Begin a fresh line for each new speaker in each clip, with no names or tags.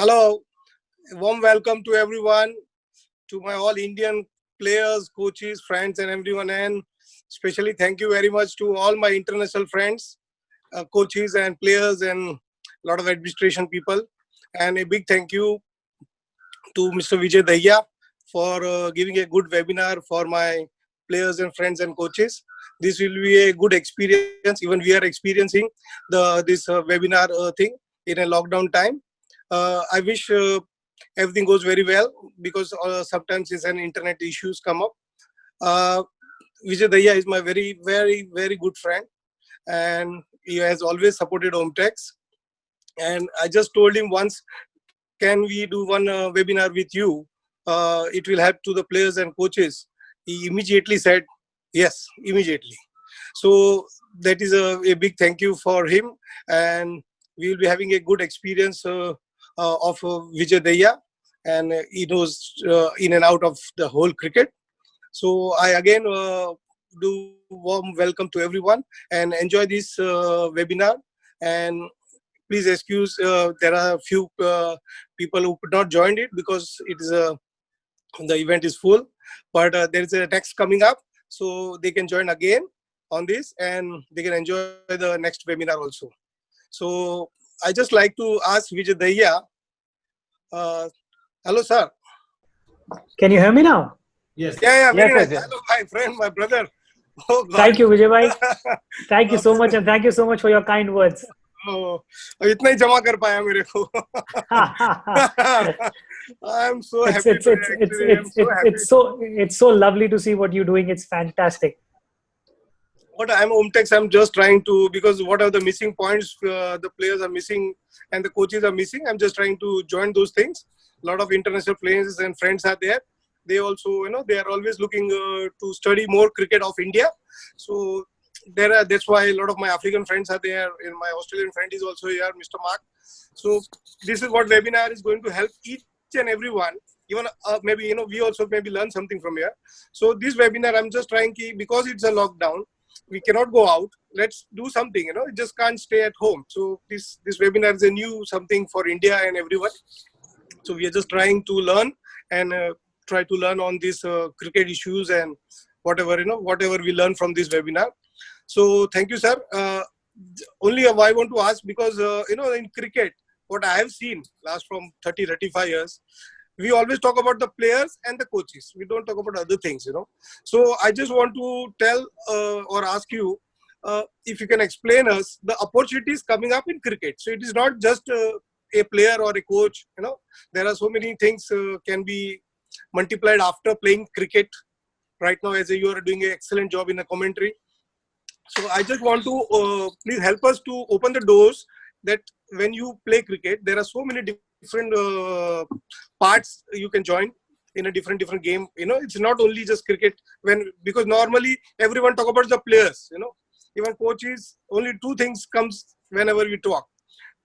Hello, warm welcome to everyone, to my all Indian players, coaches, friends, and everyone. And especially thank you very much to all my international friends, coaches, and players, and a lot of administration people. And a big thank you to Mr. Vijay Dahiya for giving a good webinar for my players and friends and coaches. This will be a good experience. Even we are experiencing this webinar thing in a lockdown time. I wish everything goes very well because sometimes it's an internet issues come up. Uh, Vijay Dahiya is my very good friend, and he has always supported Omtex. And I just told him once, can we do one webinar with you? It will help to the players and coaches. He immediately said yes, immediately. So that is a big thank you for him, and we will be having a good experience of Vijay Dahiya, and he knows in and out of the whole cricket. So I again do warm welcome to everyone and enjoy this webinar. And please excuse there are a few people who could not join it because it is the event is full. But there is a next coming up, so they can join again on this and they can enjoy the next webinar also. So I just like to ask Vijay Dahiya. Hello, sir.
Can you hear me now?
Yes. Yeah, very
Yes,
nice. Hello, my friend, my brother. Oh, God.
Thank you, Vijay bhai. Thank you so much, and thank you so much for your kind words.
इतना ही जमा कर पाया मेरे को. I'm so happy.
It's so lovely to see what you're doing. It's fantastic.
What I'm Omtex, I'm just trying to, because what are the missing points the players are missing and the coaches are missing, I'm just trying to join those things. A lot of international players and friends are there. They also, they are always looking to study more cricket of India. So that's why a lot of my African friends are there, and my Australian friend is also here, Mr. Mark. So this is what webinar is going to help each and everyone. Even maybe, we also maybe learn something from here. So this webinar, I'm just trying to, because it's a lockdown, we cannot go out. Let's do something, you just can't stay at home. So this webinar is a new something for India and everyone. So we are just trying to learn and try to learn on these cricket issues and whatever we learn from this webinar. So thank you, sir. Only I want to ask because, in cricket, what I have seen last from 35 years, we always talk about the players and the coaches. We don't talk about other things, So I just want to tell or ask you if you can explain us the opportunities coming up in cricket. So it is not just a player or a coach, There are so many things can be multiplied after playing cricket. Right now, as you are doing an excellent job in the commentary. So I just want to please help us to open the doors that when you play cricket, there are so many different parts you can join in a different game. It's not only just cricket because normally everyone talk about the players. Even coaches, only two things comes whenever we talk.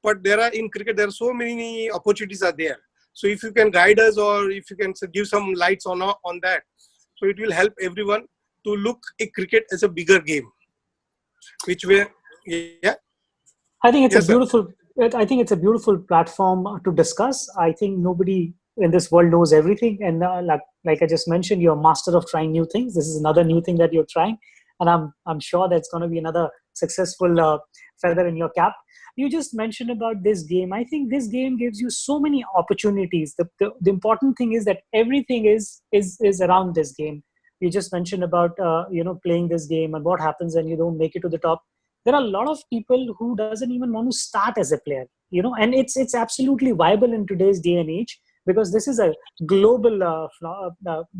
But in cricket, there are so many opportunities are there. So if you can guide us or if you can give some lights on that, so it will help everyone to look at cricket as a bigger game. Which way? Yeah.
I think it's a beautiful platform to discuss. I think nobody in this world knows everything, and like I just mentioned, you're a master of trying new things. This is another new thing that you're trying, and I'm sure that's going to be another successful feather in your cap. You just mentioned about this game. I think this game gives you so many opportunities. The important thing is that everything is around this game. You just mentioned about playing this game and what happens when you don't make it to the top. There are a lot of people who doesn't even want to start as a player, and it's absolutely viable in today's day and age because this is a global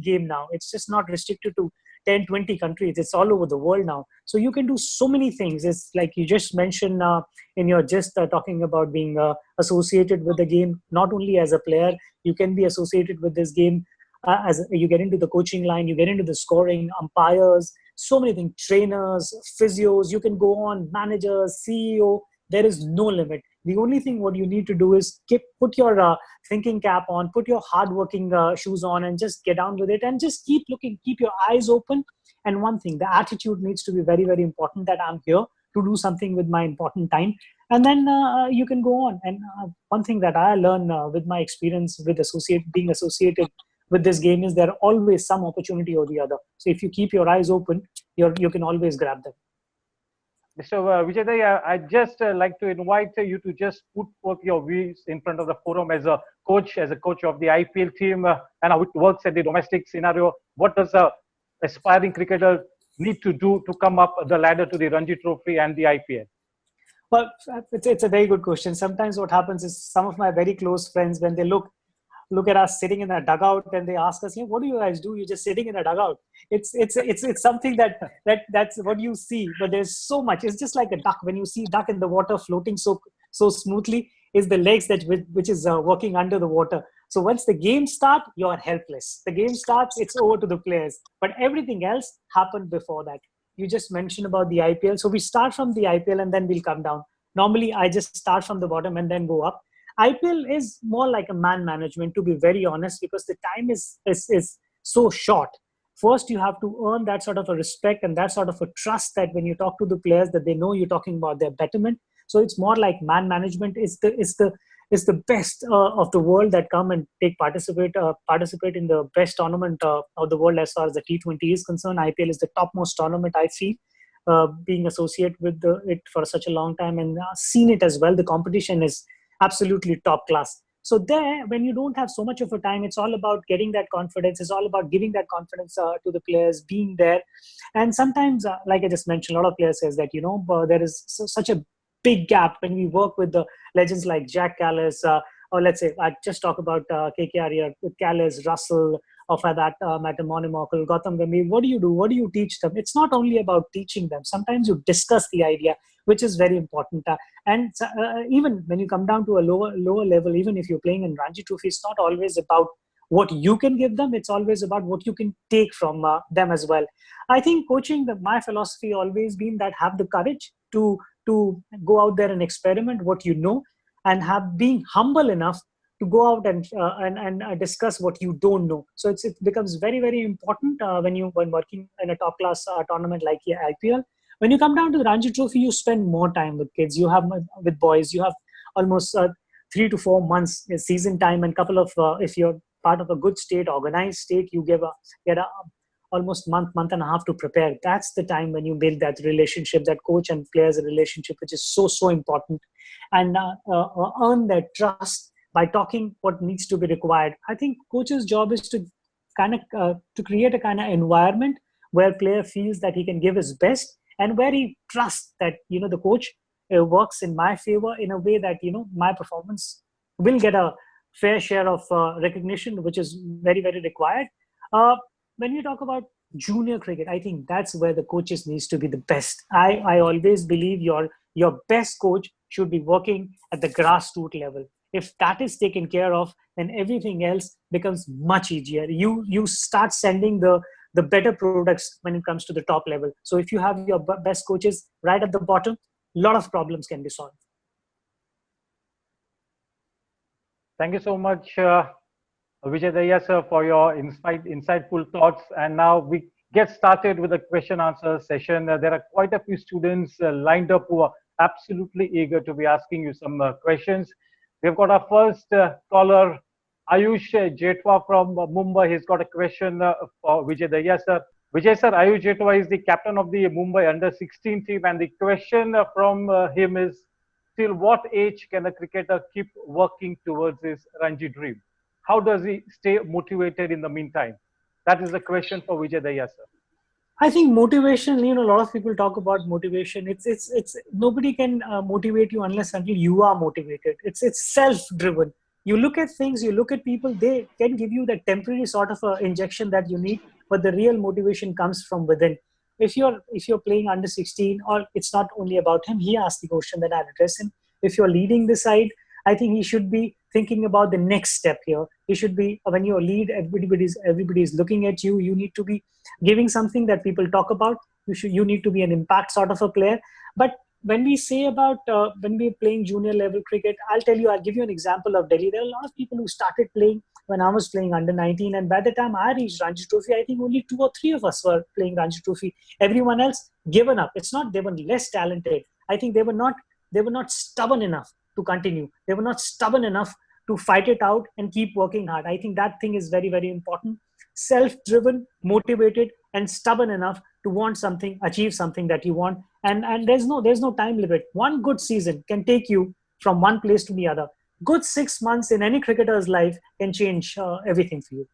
game now. It's just not restricted to 10, 20 countries. It's all over the world now. So you can do so many things. It's like you just mentioned in your talking about being associated with the game, not only as a player, you can be associated with this game as you get into the coaching line, you get into the scoring, umpires, so many things, trainers, physios, you can go on, managers, CEO, there is no limit. The only thing what you need to do is put your thinking cap on, put your hardworking shoes on and just get down with it and just keep looking, keep your eyes open. And one thing, the attitude needs to be very, very important that I'm here to do something with my important time. and then you can go on. And one thing that I learned with my experience with being associated with this game is there are always some opportunity or the other. So if you keep your eyes open, you can always grab them.
Mr. Vijay Dahiya, I'd just like to invite you to just put forth your views in front of the forum as a coach of the IPL team, and how it works at the domestic scenario. What does a aspiring cricketer need to do to come up the ladder to the Ranji Trophy and the IPL?
Well, it's a very good question. Sometimes what happens is some of my very close friends, when they look at us sitting in a dugout and they ask us, what do you guys do? You're just sitting in a dugout. It's something that's what you see, but there's so much. It's just like a duck. When you see duck in the water floating so smoothly, is the legs which is working under the water. So once the game starts, you're helpless. The game starts, it's over to the players. But everything else happened before that. You just mentioned about the IPL. So we start from the IPL and then we'll come down. Normally, I just start from the bottom and then go up. IPL is more like a man management, to be very honest, because the time is so short. First, you have to earn that sort of a respect and that sort of a trust that when you talk to the players, that they know you're talking about their betterment. So it's more like man management is the best of the world that come and participate in the best tournament of the world as far as the T20 is concerned. IPL is the topmost tournament, I feel, being associated with it for such a long time and seen it as well. The competition is absolutely top class. So there, when you don't have so much of a time, it's all about getting that confidence. It's all about giving that confidence to the players, being there. And sometimes, like I just mentioned, a lot of players says that, there is such a big gap when we work with the legends like Jack Callis, or let's say, I just talk about KKR here, with Callis, Russell, of that Matt Monomokel, Gautam Gambhir. What do you do? What do you teach them? It's not only about teaching them. Sometimes you discuss the idea, which is very important. And even when you come down to a lower level, even if you're playing in Ranji Trophy, it's not always about what you can give them. It's always about what you can take from them as well. I think coaching, my philosophy always been that have the courage to go out there and experiment what you know, and being humble enough to go out and discuss what you don't know. So it becomes very, very important when working in a top class tournament like IPL. When you come down to the Ranji Trophy, you spend more time with kids. You have with boys. You have almost 3 to 4 months season time, and couple of if you're part of a good state, organized state, you get a almost month and a half to prepare. That's the time when you build that relationship, that coach and players relationship, which is so important, and earn that trust by talking what needs to be required. I think coach's job is to kind of to create a kind of environment where player feels that he can give his best, and where he trusts that the coach works in my favor in a way that my performance will get a fair share of recognition, which is very, very required. When you talk about junior cricket, I think that's where the coaches needs to be the best. I always believe your best coach should be working at the grassroots level. If that is taken care of, then everything else becomes much easier. You start sending the better products when it comes to the top level. So if you have your best coaches right at the bottom, a lot of problems can be solved.
Thank you so much, Vijay Dahiya, sir, for your insightful thoughts. And now we get started with the question answer session. There are quite a few students lined up who are absolutely eager to be asking you some questions. We've got our first caller, Ayush Jetwa from Mumbai. He's got a question for Vijay Dahiya, sir. Vijay sir, Ayush Jetwa is the captain of the Mumbai under-16 team, and the question from him is, till what age can a cricketer keep working towards his Ranji dream? How does he stay motivated in the meantime? That is the question for Vijay Dahiya, sir.
I think motivation, a lot of people talk about motivation. It's nobody can motivate you unless until you are motivated. It's self-driven. You look at things, you look at people, they can give you that temporary sort of injection that you need, but the real motivation comes from within. If you're playing under 16, or it's not only about him, he asked the question that I'll address him. If you're leading the side, I think he should be thinking about the next step here. He should be, when you lead, everybody's looking at you. You need to be giving something that people talk about. You need to be an impact sort of a player. But when we say about when we're playing junior level cricket, I'll give you an example of Delhi. There are a lot of people who started playing when I was playing under 19, and by the time I reached Ranji Trophy, I think only 2 or 3 of us were playing Ranji Trophy. Everyone else given up. It's not they were less talented. I think they were not they were not stubborn enough to continue. They were not stubborn enough to fight it out and keep working hard. I think that thing is very, very important. Self-driven, motivated, and stubborn enough to want something, achieve something that you want. And there's no time limit. One good season can take you from one place to the other. Good 6 months in any cricketer's life can change everything for you.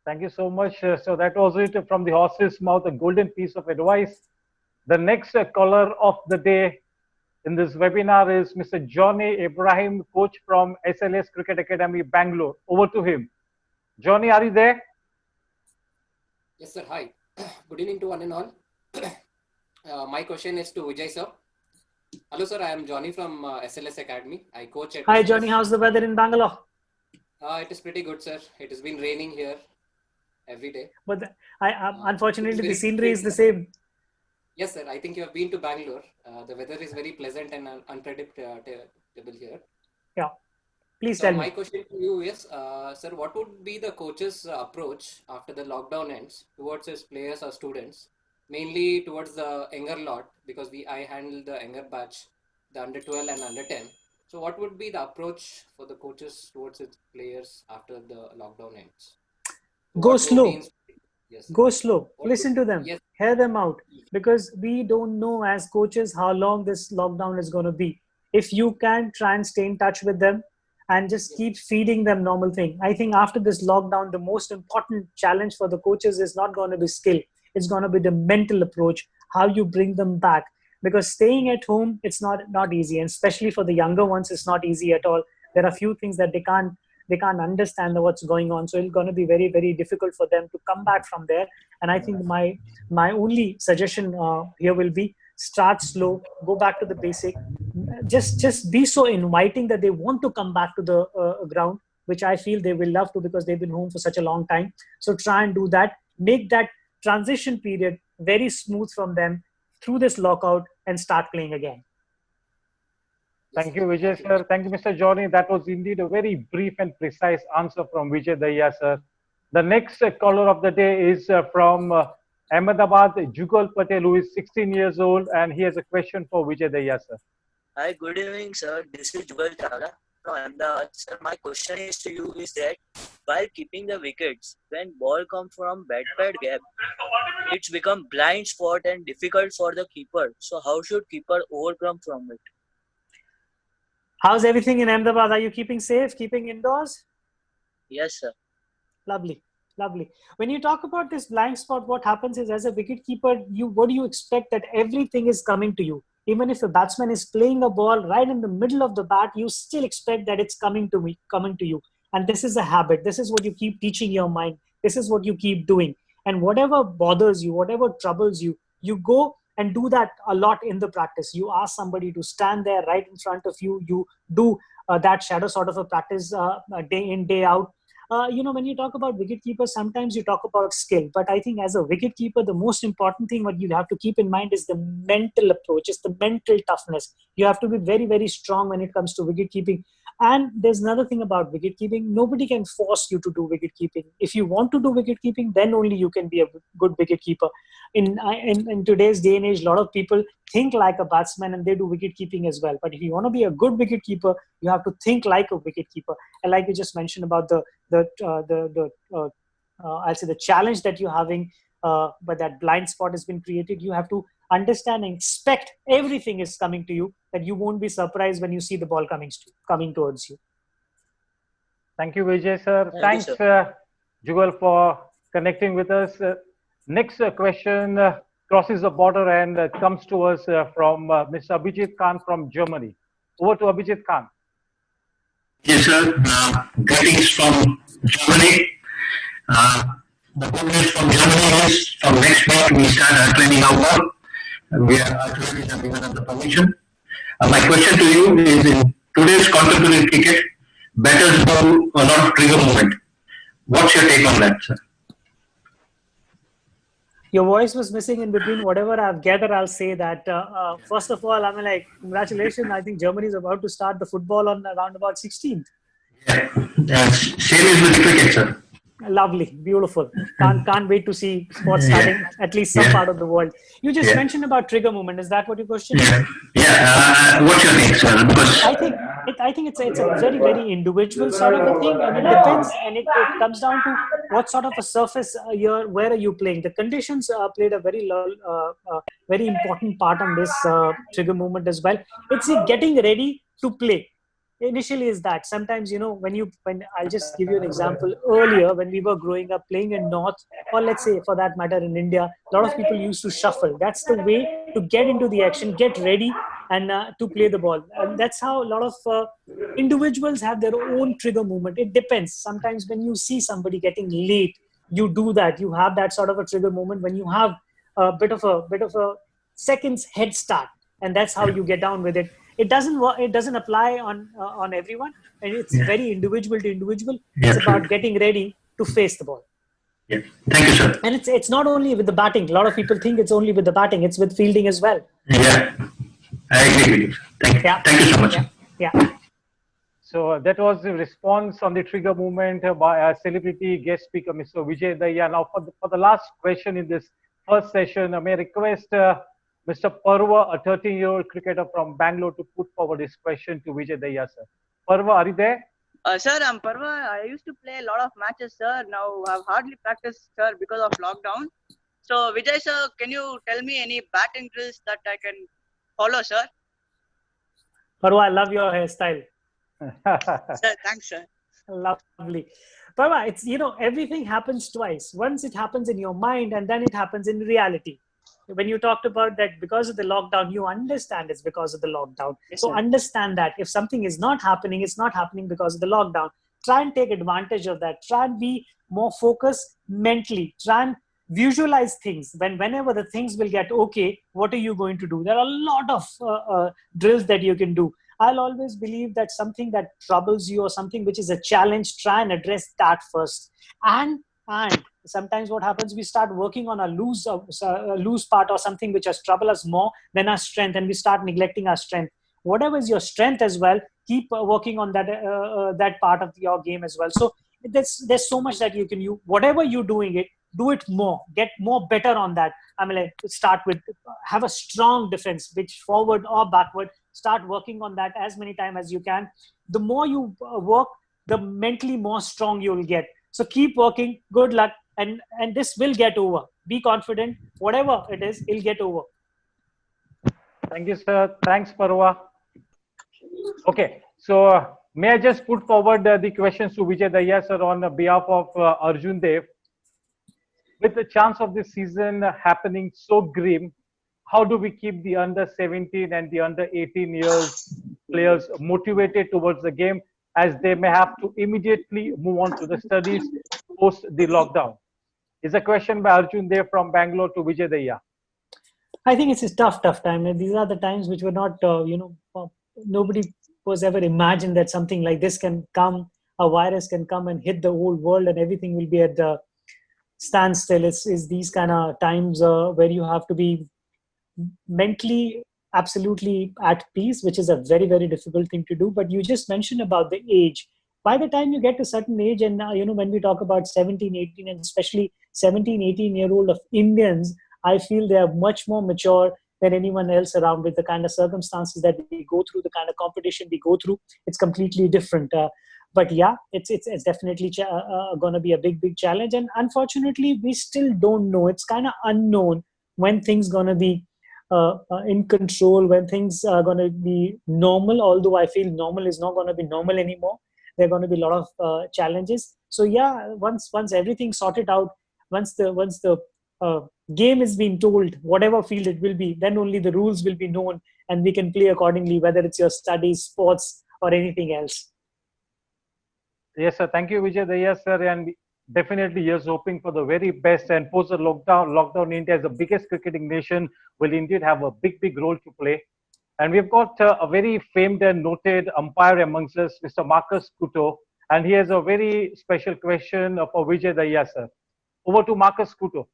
Thank you so much. So that was it from the horse's mouth, a golden piece of advice. The next caller of the day in this webinar is Mr. Johnny Ibrahim, coach from SLS Cricket Academy, Bangalore. Over to him. Johnny, are you there?
Yes, sir. Hi. Good evening to one and all. My question is to Vijay, sir. Hello, sir. I am Johnny from SLS Academy. I coach at.
Hi,
SLS.
Johnny. How's the weather in Bangalore?
It is pretty good, sir. It has been raining here every day.
But unfortunately, the scenery is the same.
Yes, sir. I think you have been to Bangalore. The weather is very pleasant and unpredictable here.
Yeah. Please tell me.
My question to you is, sir, what would be the coach's approach after the lockdown ends towards his players or students, mainly towards the younger lot, because I handle the younger batch, the under 12 and under 10. So what would be the approach for the coaches towards its players after the lockdown ends?
Go slow.
Yes.
Go slow. Listen to them.
Yes.
Hear them out. Because we don't know as coaches how long this lockdown is going to be. If you can try and stay in touch with them and just keep feeding them normal thing. I think after this lockdown, the most important challenge for the coaches is not going to be skill. It's going to be the mental approach, how you bring them back. Because staying at home, it's not easy. And especially for the younger ones, it's not easy at all. There are a few things that they can't understand what's going on. So it's going to be very, very difficult for them to come back from there. And I think my only suggestion here will be start slow, go back to the basic, just be so inviting that they want to come back to the ground, which I feel they will love to because they've been home for such a long time. So try and do that. Make that transition period very smooth from them through this lockout and start playing again.
Thank you, Vijay, sir. Thank you, Mr. Johnny. That was indeed a very brief and precise answer from Vijay Dahiya, sir. The next caller of the day is from Ahmedabad, Jugal Patel, who is 16 years old, and he has a question for Vijay Dahiya, sir.
Hi, good evening, sir. This is Jugal Chawla from Ahmedabad. Sir, my question is to you is that while keeping the wickets, when ball comes from bat gap, it's become blind spot and difficult for the keeper. So how should keeper overcome from it?
How's everything in Ahmedabad? Are you keeping safe, keeping indoors?
Yes, sir.
Lovely. When you talk about this blind spot, what happens is as a wicketkeeper, what do you expect that everything is coming to you? Even if a batsman is playing a ball right in the middle of the bat, you still expect that it's coming to you. And this is a habit. This is what you keep teaching your mind. This is what you keep doing. And whatever bothers you, whatever troubles you, you go and do that a lot in the practice. You ask somebody to stand there right in front of you. You do that shadow sort of a practice day in, day out. When you talk about wicketkeepers, sometimes you talk about skill. But I think as a wicketkeeper, the most important thing what you have to keep in mind is the mental approach, is the mental toughness. You have to be very, very strong when it comes to wicketkeeping. And there's another thing about wicketkeeping. Nobody can force you to do wicketkeeping. If you want to do wicketkeeping, then only you can be a good wicketkeeper. In today's day and age, a lot of people think like a batsman and they do wicketkeeping as well. But if you want to be a good wicketkeeper, you have to think like a wicketkeeper. And like you just mentioned about I'll say the challenge that you're having, but that blind spot has been created. You have to understand and expect everything is coming to you, that you won't be surprised when you see the ball coming towards you.
Thank you, Vijay, sir. Thanks, Jugal, for connecting with us. Next question crosses the border and comes to us from Mr. Abhijit Khan from Germany. Over to Abhijit Khan.
Yes, sir. Greetings from Germany. The good news from Germany is from next week we start training outdoor. We are actually given us the permission. My question to you is, in today's contemporary cricket, batters do a lot of trigger movement. What's your take on that, sir?
Your voice was missing in between. Whatever I've gathered, I'll say that first of all, congratulations. I think Germany is about to start the football on around about 16th.
Yeah, same as with cricket, sir.
Lovely, beautiful. Can't wait to see sports starting at least some part of the world. You just mentioned about trigger movement. Is that what your question is?
What's your take, sir? Because
I think it's a very very individual sort of a thing, and it depends, and it comes down to what sort of a surface where are you playing. The conditions played a very important part on this trigger movement as well. It's getting ready to play. Initially is that sometimes, when I'll just give you an example. Earlier when we were growing up playing in north, or let's say for that matter in India, a lot of people used to shuffle. That's the way to get into the action, get ready, and to play the ball. And that's how a lot of individuals have their own trigger movement. It depends. Sometimes when you see somebody getting late, you do that, you have that sort of a trigger moment when you have a bit of a seconds head start, and that's how you get down with it. It doesn't apply on everyone, and it's very individual to individual. It's about getting ready to face the ball.
Yeah. Thank you, sir.
And it's not only with the batting. A lot of people think it's only with the batting. It's with fielding as well.
Yeah, I agree with you. Thank you so much.
Yeah.
So that was the response on the trigger movement by our celebrity guest speaker, Mr. Vijay Dahiya. Now, for the last question in this first session, I may request Mr. Parva, a 13-year-old cricketer from Bangalore, to put forward his question to Vijay Dahiya, sir. Parva, are you there?
Sir, I'm Parva. I used to play a lot of matches, sir. Now I've hardly practiced, sir, because of lockdown. So, Vijay, sir, can you tell me any batting drills that I can follow, sir?
Parva, I love your hairstyle.
Sir, thanks, sir.
Lovely. Parva, it's, everything happens twice. Once it happens in your mind, and then it happens in reality. When you talked about that because of the lockdown, you understand it's because of the lockdown.
Yes,
so
sir.
Understand that if something is not happening, it's not happening because of the lockdown. Try and take advantage of that. Try and be more focused mentally. Try and visualize things. Whenever the things will get okay, what are you going to do? There are a lot of drills that you can do. I'll always believe that something that troubles you or something which is a challenge, try and address that first. And sometimes what happens, we start working on a loose part or something which has troubled us more than our strength, and we start neglecting our strength. Whatever is your strength as well, keep working on that part of your game as well. So there's so much that you can use. Whatever you're doing it, do it more, get more better on that. I mean, start with, have a strong defense, which forward or backward, start working on that as many times as you can. The more you work, the mentally more strong you'll get. So keep working. Good luck, and this will get over. Be confident. Whatever it is, it'll get over.
Thank you, sir. Thanks, Parva. Okay, so may I just put forward the questions to Vijay Dahiya, sir, on behalf of Arjun Dev. With the chance of this season happening so grim, how do we keep the under 17 and the under 18 years players motivated towards the game, as they may have to immediately move on to the studies post the lockdown? Is a question by Arjun Dev from Bangalore to Vijay Dahiya.
I think it's a tough time. These are the times which were not, nobody was ever imagined that something like this can come, a virus can come and hit the whole world and everything will be at the standstill. It's these kind of times where you have to be mentally absolutely at peace, which is a very, very difficult thing to do. But you just mentioned about the age. By the time you get to a certain age, and when we talk about 17, 18, and especially 17, 18-year-old of Indians, I feel they are much more mature than anyone else around. With the kind of circumstances that we go through, the kind of competition we go through, it's completely different. But yeah, it's definitely going to be a big challenge. And unfortunately, we still don't know. It's kind of unknown when things going to be in control, when things are going to be normal. Although I feel normal is not going to be normal anymore. There are going to be a lot of challenges. So yeah, once everything's sorted out, once the game is being told, whatever field it will be, then only the rules will be known and we can play accordingly, whether it's your studies, sports, or anything else.
Yes, sir. Thank you, Vijay Dahiya, sir. And definitely, yes, hoping for the very best. And post the lockdown, India is the biggest cricketing nation, will indeed have a big role to play. And we've got a very famed and noted umpire amongst us, Mr. Marcus Couto. And he has a very special question for Vijay Dahiya, sir. Over to Marcus Couto.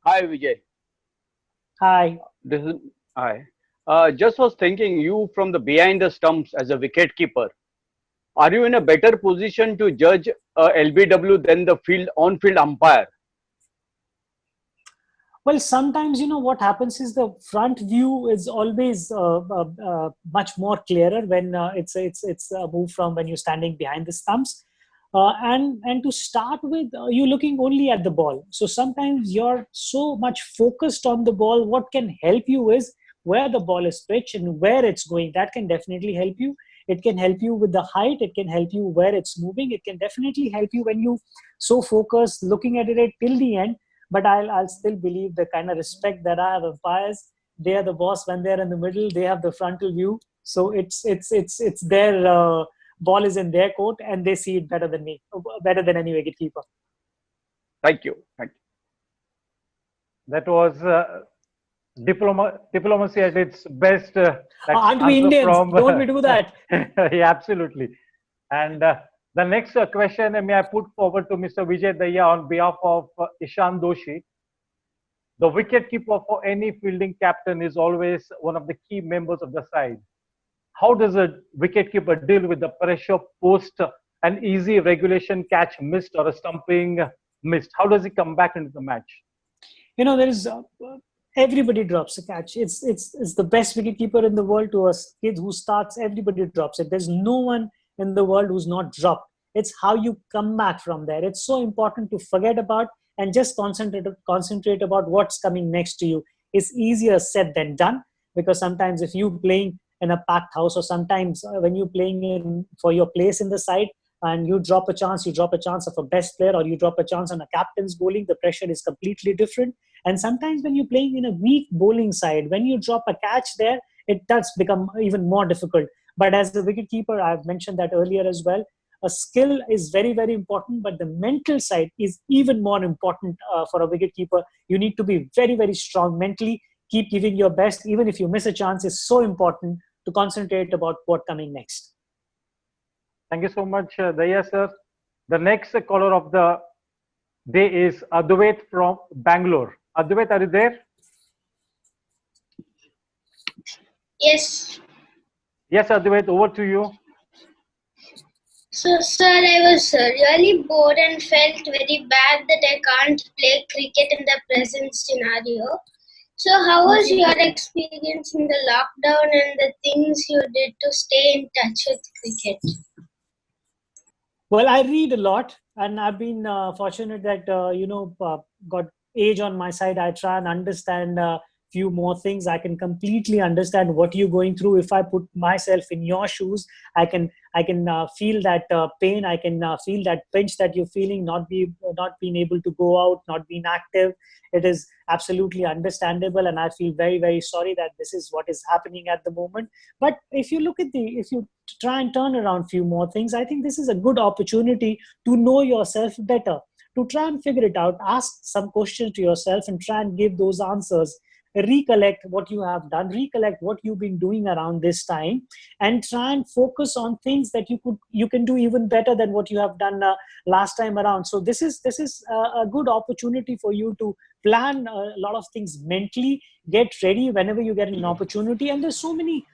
Hi, Vijay.
Hi.
Hi. Just was thinking, you from the behind the stumps as a wicket keeper, are you in a better position to judge LBW than the on-field umpire?
Well, sometimes, what happens is the front view is always much more clearer when it's moved from when you're standing behind the stumps. And to start with, you're looking only at the ball. So sometimes you're so much focused on the ball. What can help you is where the ball is pitched and where it's going. That can definitely help you. It can help you with the height. It can help you where it's moving. It can definitely help you when you so focused looking at it till the end. But I'll still believe the kind of respect that I have umpires. They are the boss when they're in the middle. They have the frontal view. So it's their ball is in their court and they see it better than me, better than any wicketkeeper.
Thank you. Thank you.
That was diplomacy at its best.
Aren't we Indians? Don't we do that?
Yeah, absolutely. And the next question may I put forward to Mr. Vijay Dahiya on behalf of Ishan Doshi. The wicketkeeper for any fielding captain is always one of the key members of the side. How does a wicketkeeper deal with the pressure post an easy regulation catch missed or a stumping missed? How does he come back into the match?
There is everybody drops a catch. It's the best wicketkeeper in the world. To a kid who starts, everybody drops it. There's no one in the world who's not dropped. It's how you come back from there. It's so important to forget about and just concentrate about what's coming next to you. It's easier said than done, because sometimes if you're playing in a packed house, or sometimes when you're playing in for your place in the side and you drop a chance of a best player, or you drop a chance on a captain's bowling, the pressure is completely different. And sometimes when you're playing in a weak bowling side, when you drop a catch there, it does become even more difficult. But as a wicketkeeper, I've mentioned that earlier as well, a skill is very, very important, but the mental side is even more important for a wicketkeeper. You need to be very, very strong mentally, keep giving your best. Even if you miss a chance, it's so important to concentrate about what's coming next.
Thank you so much, Dahiya sir. The next caller of the day is Advait from Bangalore. Advait, are you there?
Yes.
Yes, Advait, over to you.
So, sir, I was really bored and felt very bad that I can't play cricket in the present scenario. So, how was your experience in the lockdown and the things you did to stay in touch with cricket?
Well, I read a lot, and I've been fortunate that, got age on my side. I try and understand few more things. I can completely understand what you're going through. If I put myself in your shoes, I can feel that pain. I can feel that pinch that you're feeling, not being able to go out, not being active. It is absolutely understandable, and I feel very, very sorry that this is what is happening at the moment. But if you try and turn around few more things, I think this is a good opportunity to know yourself better, to try and figure it out, ask some questions to yourself and try and give those answers. Recollect what you have done, recollect what you've been doing around this time, and try and focus on things that you can do even better than what you have done last time around. So this is a good opportunity for you to plan a lot of things mentally, get ready whenever you get an opportunity. And there's so many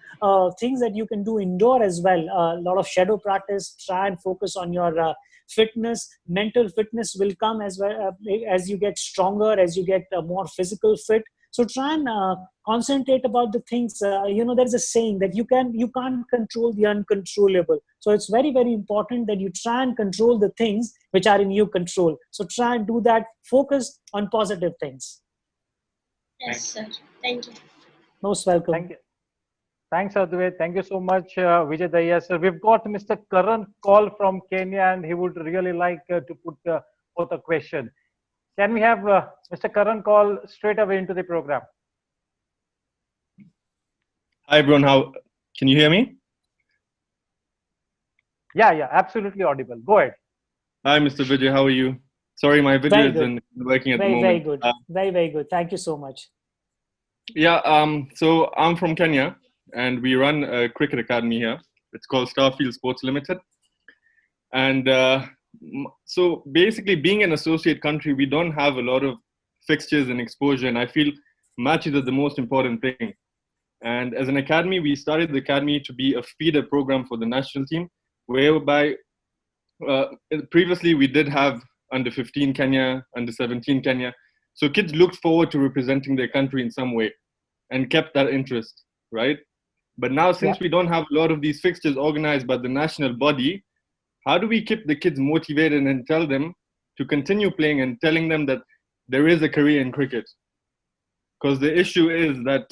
things that you can do indoor as well. A lot of shadow practice. Try and focus on your fitness. Mental fitness will come as well as you get stronger, as you get more physical fit. So try and concentrate about the things. There's a saying that you can't control the uncontrollable. So it's very, very important that you try and control the things which are in your control. So try and do that. Focus on positive things.
Yes, sir. Thank you.
Most welcome.
Thank you. Thanks, Advait. Thank you so much, Vijay Dahiya sir. We've got Mr. Karan call from Kenya, and he would really like to put forth a question. Can we have Mr. Karan call straight away into the program?
Hi everyone, can you hear me?
Yeah, absolutely audible. Go ahead.
Hi Mr. Vijay, how are you? Sorry, my video has been working at the moment.
Very good. Very, very good. Thank you so much.
Yeah, so I'm from Kenya and we run a cricket academy here. It's called Starfield Sports Limited. And so basically being an associate country, we don't have a lot of fixtures and exposure, and I feel matches are the most important thing. And as an academy, we started the academy to be a feeder program for the national team. whereby previously we did have under 15 Kenya, under 17 Kenya. So kids looked forward to representing their country in some way and kept that interest, right? But now, since we don't have a lot of these fixtures organized by the national body, how do we keep the kids motivated and tell them to continue playing and telling them that there is a career in cricket? Because the issue is that,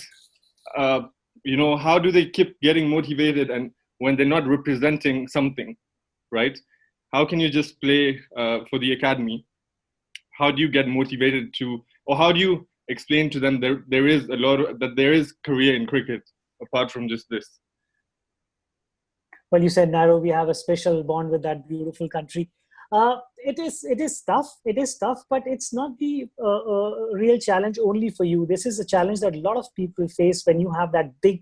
how do they keep getting motivated and when they're not representing something, right? How can you just play for the academy? How do you get motivated or how do you explain to them there is there is career in cricket apart from just this?
Well, you said, Naro, we have a special bond with that beautiful country. It is tough. It is tough, but it's not the real challenge only for you. This is a challenge that a lot of people face when you have that big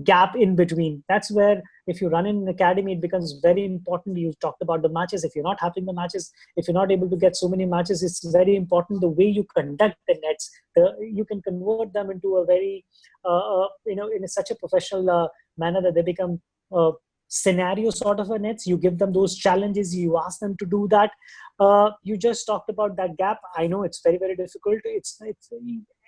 gap in between. That's where, if you run in an academy, it becomes very important. You talked about the matches. If you're not having the matches, if you're not able to get so many matches, it's very important the way you conduct the nets. You can convert them into a very, in such a professional manner that they become scenario sort of a nets. You give them those challenges. You ask them to do that. You just talked about that gap. I know it's very, very difficult. It's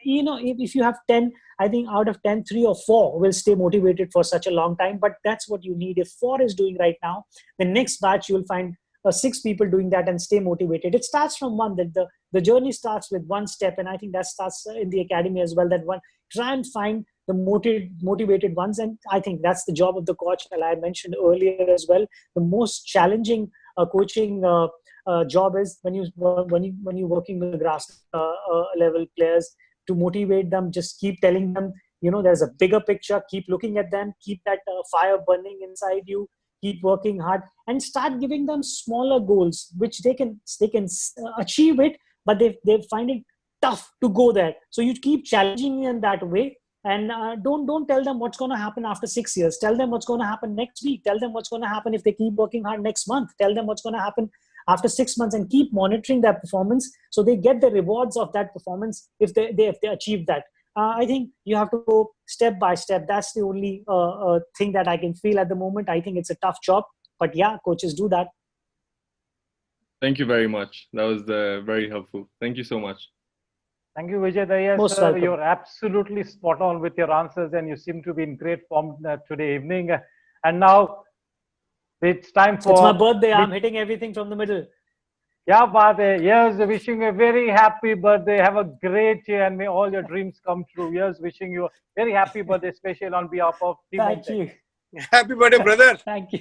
if you have 10, I think out of 10, 3 or 4 will stay motivated for such a long time. But that's what you need. If 4 is doing right now, the next batch you'll find 6 people doing that and stay motivated. It starts from one. That the journey starts with one step, and I think that starts in the academy as well. That one, try and find the motivated ones, and I think that's the job of the coach. And I mentioned earlier as well, the most challenging coaching job is when you're working with the grass level players, to motivate them. Just keep telling them, there's a bigger picture. Keep looking at them. Keep that fire burning inside you. Keep working hard and start giving them smaller goals, which they can achieve it, but they find it tough to go there. So you keep challenging in that way. And don't tell them what's going to happen after 6 years. Tell them what's going to happen next week. Tell them what's going to happen if they keep working hard next month. Tell them what's going to happen after 6 months, and keep monitoring their performance so they get the rewards of that performance if they achieve that. I think you have to go step by step. That's the only thing that I can feel at the moment. I think it's a tough job, but yeah, coaches do that.
Thank you very much. That was very helpful. Thank you so much.
Thank you, Vijay Daya. Sir, you're absolutely spot on with your answers, and you seem to be in great form today evening. And now it's time for...
It's my birthday. I'm hitting everything from the middle.
Yeah, Bade. Yes, wishing you a very happy birthday. Have a great year, and may all your dreams come true. Yes, wishing you a very happy birthday, especially on behalf of Team
Thank you.
Happy birthday, brother.
Thank you.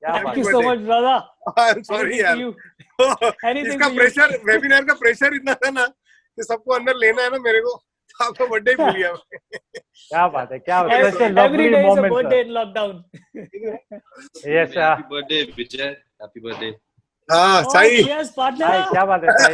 Yeah,
Thank you so much, brother.
I'm sorry, यार. इसका pressure, webinar का pressure इतना था ना कि सबको अंदर लेना है ना मेरे को. आपका birthday भूल गया.
क्या बात है, क्या बात है. Such a lovely
every day
moment,
is a birthday
sir.
in lockdown.
Yes, sir.
Happy birthday, Vijay. Happy birthday.
हाँ, साई.
Cheers, partner.
Sai, क्या बात है, साई.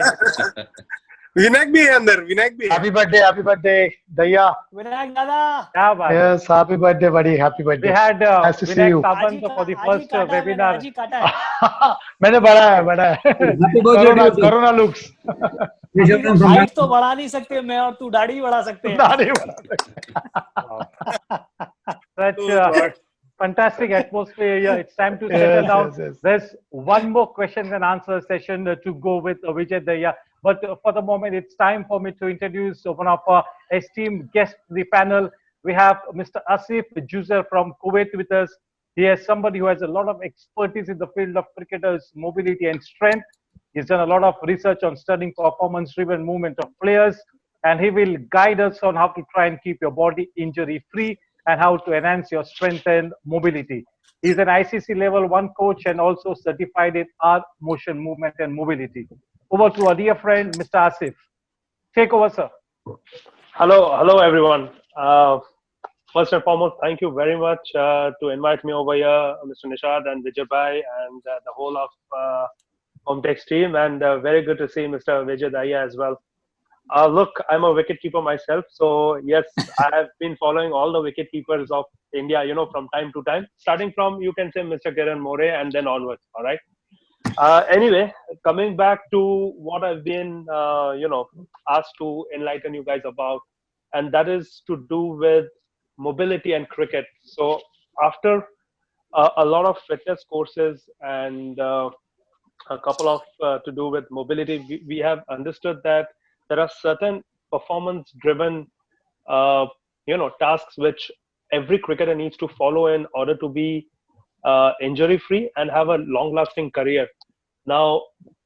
विनायक भी है अंदर. विनायक भी है.
Happy birthday, Daya.
Vinayak Dada.
क्या बात है.
Yes, happy birthday, buddy. Happy birthday.
We had
Nice to see you.
Vinayak Sabant for the first webinar.
आज ही काटा है.
मैंने बढ़ा है.
Happy birthday.
Corona looks.
Height तो बढ़ा नहीं सकते मैं और तू, दाढ़ी ही बढ़ा सकते हैं.
दाढ़ी बढ़ा सकते.
Such fantastic atmosphere here. It's time to settle down.
Yes.
There's one more questions and answer session to go with Vijay Daya. But for the moment, it's time for me to introduce one of our esteemed guests to the panel. We have Mr. Asif Juzer from Kuwait with us. He is somebody who has a lot of expertise in the field of cricketers' mobility and strength. He's done a lot of research on studying performance-driven movement of players, and he will guide us on how to try and keep your body injury-free and how to enhance your strength and mobility. He's an ICC level 1 coach and also certified in art, motion, movement, and mobility. Over to our dear friend, Mr. Asif. Take over, sir.
Hello, everyone. First and foremost, thank you very much to invite me over here, Mr. Nishad and Vijay Bhai and the whole of Hometex team, and very good to see Mr. Vijay Daya as well. Look, I'm a wicketkeeper myself, so yes, I have been following all the wicketkeepers of India, from time to time, starting from, you can say, Mr. Kiran More and then onwards, all right? Anyway, coming back to what I've been, asked to enlighten you guys about, and that is to do with mobility and cricket. So after a lot of fitness courses and a couple of to do with mobility. We have understood that there are certain performance driven tasks which every cricketer needs to follow in order to be injury free and have a long lasting career. Now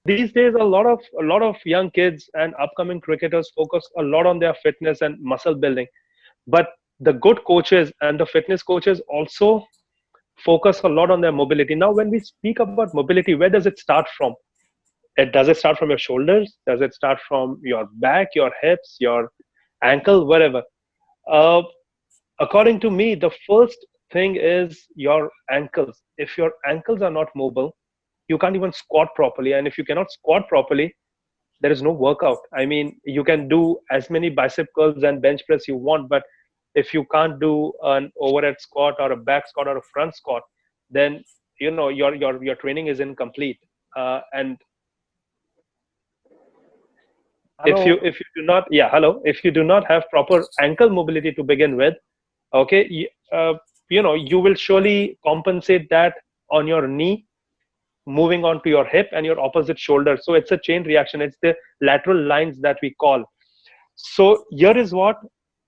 these days a lot of young kids and upcoming cricketers focus a lot on their fitness and muscle building, but the good coaches and the fitness coaches also focus a lot on their mobility. Now when we speak about mobility, where does it start from? Does it start from your shoulders? Does it start from your back, your hips, your ankle, wherever? uh, According to me, the first thing is your ankles. If your ankles are not mobile, you can't even squat properly, and if you cannot squat properly, there is no workout. I mean, you can do as many bicep curls and bench press you want, but if you can't do an overhead squat or a back squat or a front squat, then your training is incomplete. And if you do not, yeah, hello, if you do not have proper ankle mobility to begin with, okay, you will surely compensate that on your knee, moving on to your hip and your opposite shoulder. So it's a chain reaction. It's the lateral lines that we call. So here is what,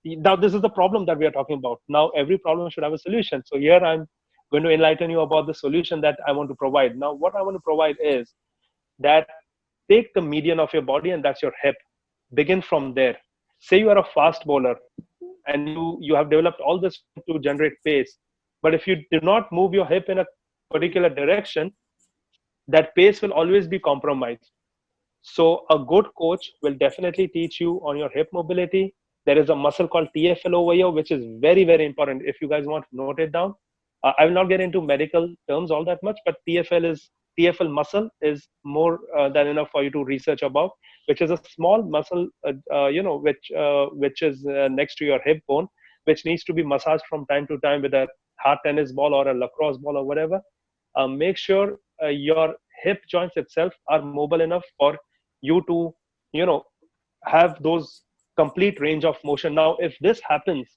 now this is the problem that we are talking about. Now every problem should have a solution. So here I'm going to enlighten you about the solution that I want to provide. Now what I want to provide is that take the median of your body, and that's your hip. Begin from there. Say you are a fast bowler and you have developed all this to generate pace, but if you do not move your hip in a particular direction, that pace will always be compromised. So a good coach will definitely teach you on your hip mobility. There is a muscle called TFL over here, which is very, very important. If you guys want to note it down, I will not get into medical terms all that much, but TFL muscle is more than enough for you to research about, which is a small muscle, which is next to your hip bone, which needs to be massaged from time to time with a hard tennis ball or a lacrosse ball or whatever. Make sure your hip joints itself are mobile enough for you to, have those complete range of motion. Now, if this happens,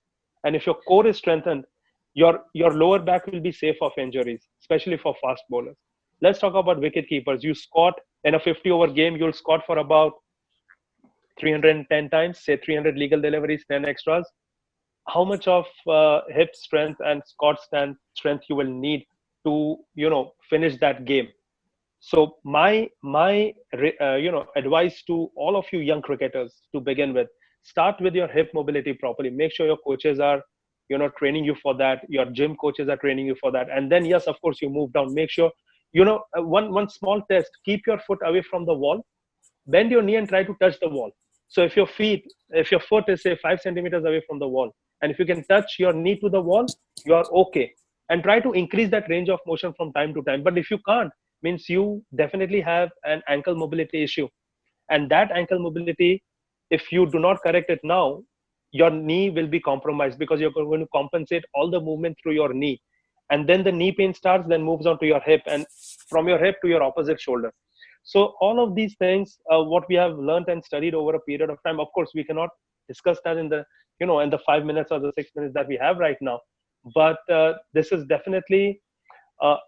and if your core is strengthened, your lower back will be safe of injuries, especially for fast bowlers. Let's talk about wicket keepers. You squat in a 50 over game, you'll squat for about 310 times, say 300 legal deliveries, 10 extras. How much of hip strength and squat strength you will need to finish that game? So my advice to all of you young cricketers to begin with, start with your hip mobility properly. Make sure your coaches are training you for that, your gym coaches are training you for that, and then yes, of course, you move down. Make sure one small test: keep your foot away from the wall, bend your knee and try to touch the wall. So if your foot is say 5 centimeters away from the wall, and if you can touch your knee to the wall, you are okay. And try to increase that range of motion from time to time. But if you can't, means you definitely have an ankle mobility issue. And that ankle mobility, if you do not correct it now, your knee will be compromised, because you're going to compensate all the movement through your knee. And then the knee pain starts, then moves on to your hip, and from your hip to your opposite shoulder. So all of these things, what we have learned and studied over a period of time, of course, we cannot discuss that in the, in the 5 minutes or the 6 minutes that we have right now. But this is definitely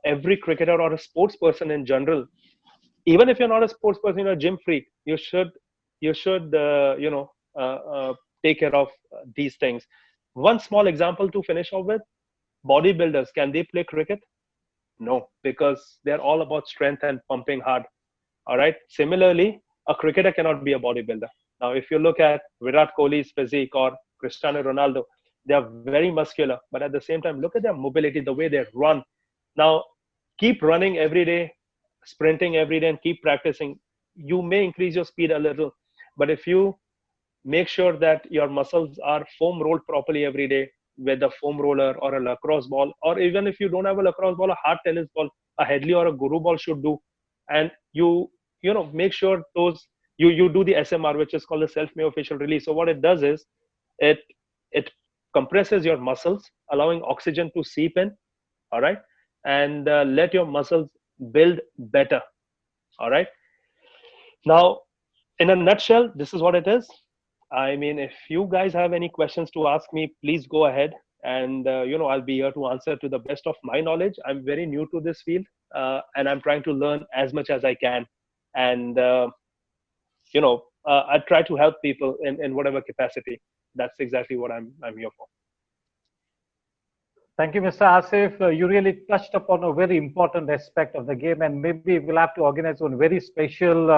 every cricketer or a sports person in general. Even if you're not a sports person, you're a gym freak, you should take care of these things. One small example to finish off with: bodybuilders, can they play cricket? No, because they're all about strength and pumping hard. All right. Similarly, a cricketer cannot be a bodybuilder. Now, if you look at Virat Kohli's physique or Cristiano Ronaldo, they are very muscular, but at the same time, look at their mobility, the way they run. Now, keep running every day, sprinting every day, and keep practicing. You may increase your speed a little, but if you make sure that your muscles are foam rolled properly every day with a foam roller or a lacrosse ball, or even if you don't have a lacrosse ball, a hard tennis ball, a Headley or a Guru ball should do. And you make sure those you do the SMR, which is called the self-myofascial release. So what it does is it compresses your muscles, allowing oxygen to seep in. All right. And let your muscles build better. All right. Now, in a nutshell, this is what it is. I mean, if you guys have any questions to ask me, please go ahead and I'll be here to answer to the best of my knowledge. I'm very new to this field, and I'm trying to learn as much as I can, and I try to help people in whatever capacity. That's exactly what I'm here for.
Thank you, Mr. Asif. You really touched upon a very important aspect of the game, and maybe we'll have to organize one very special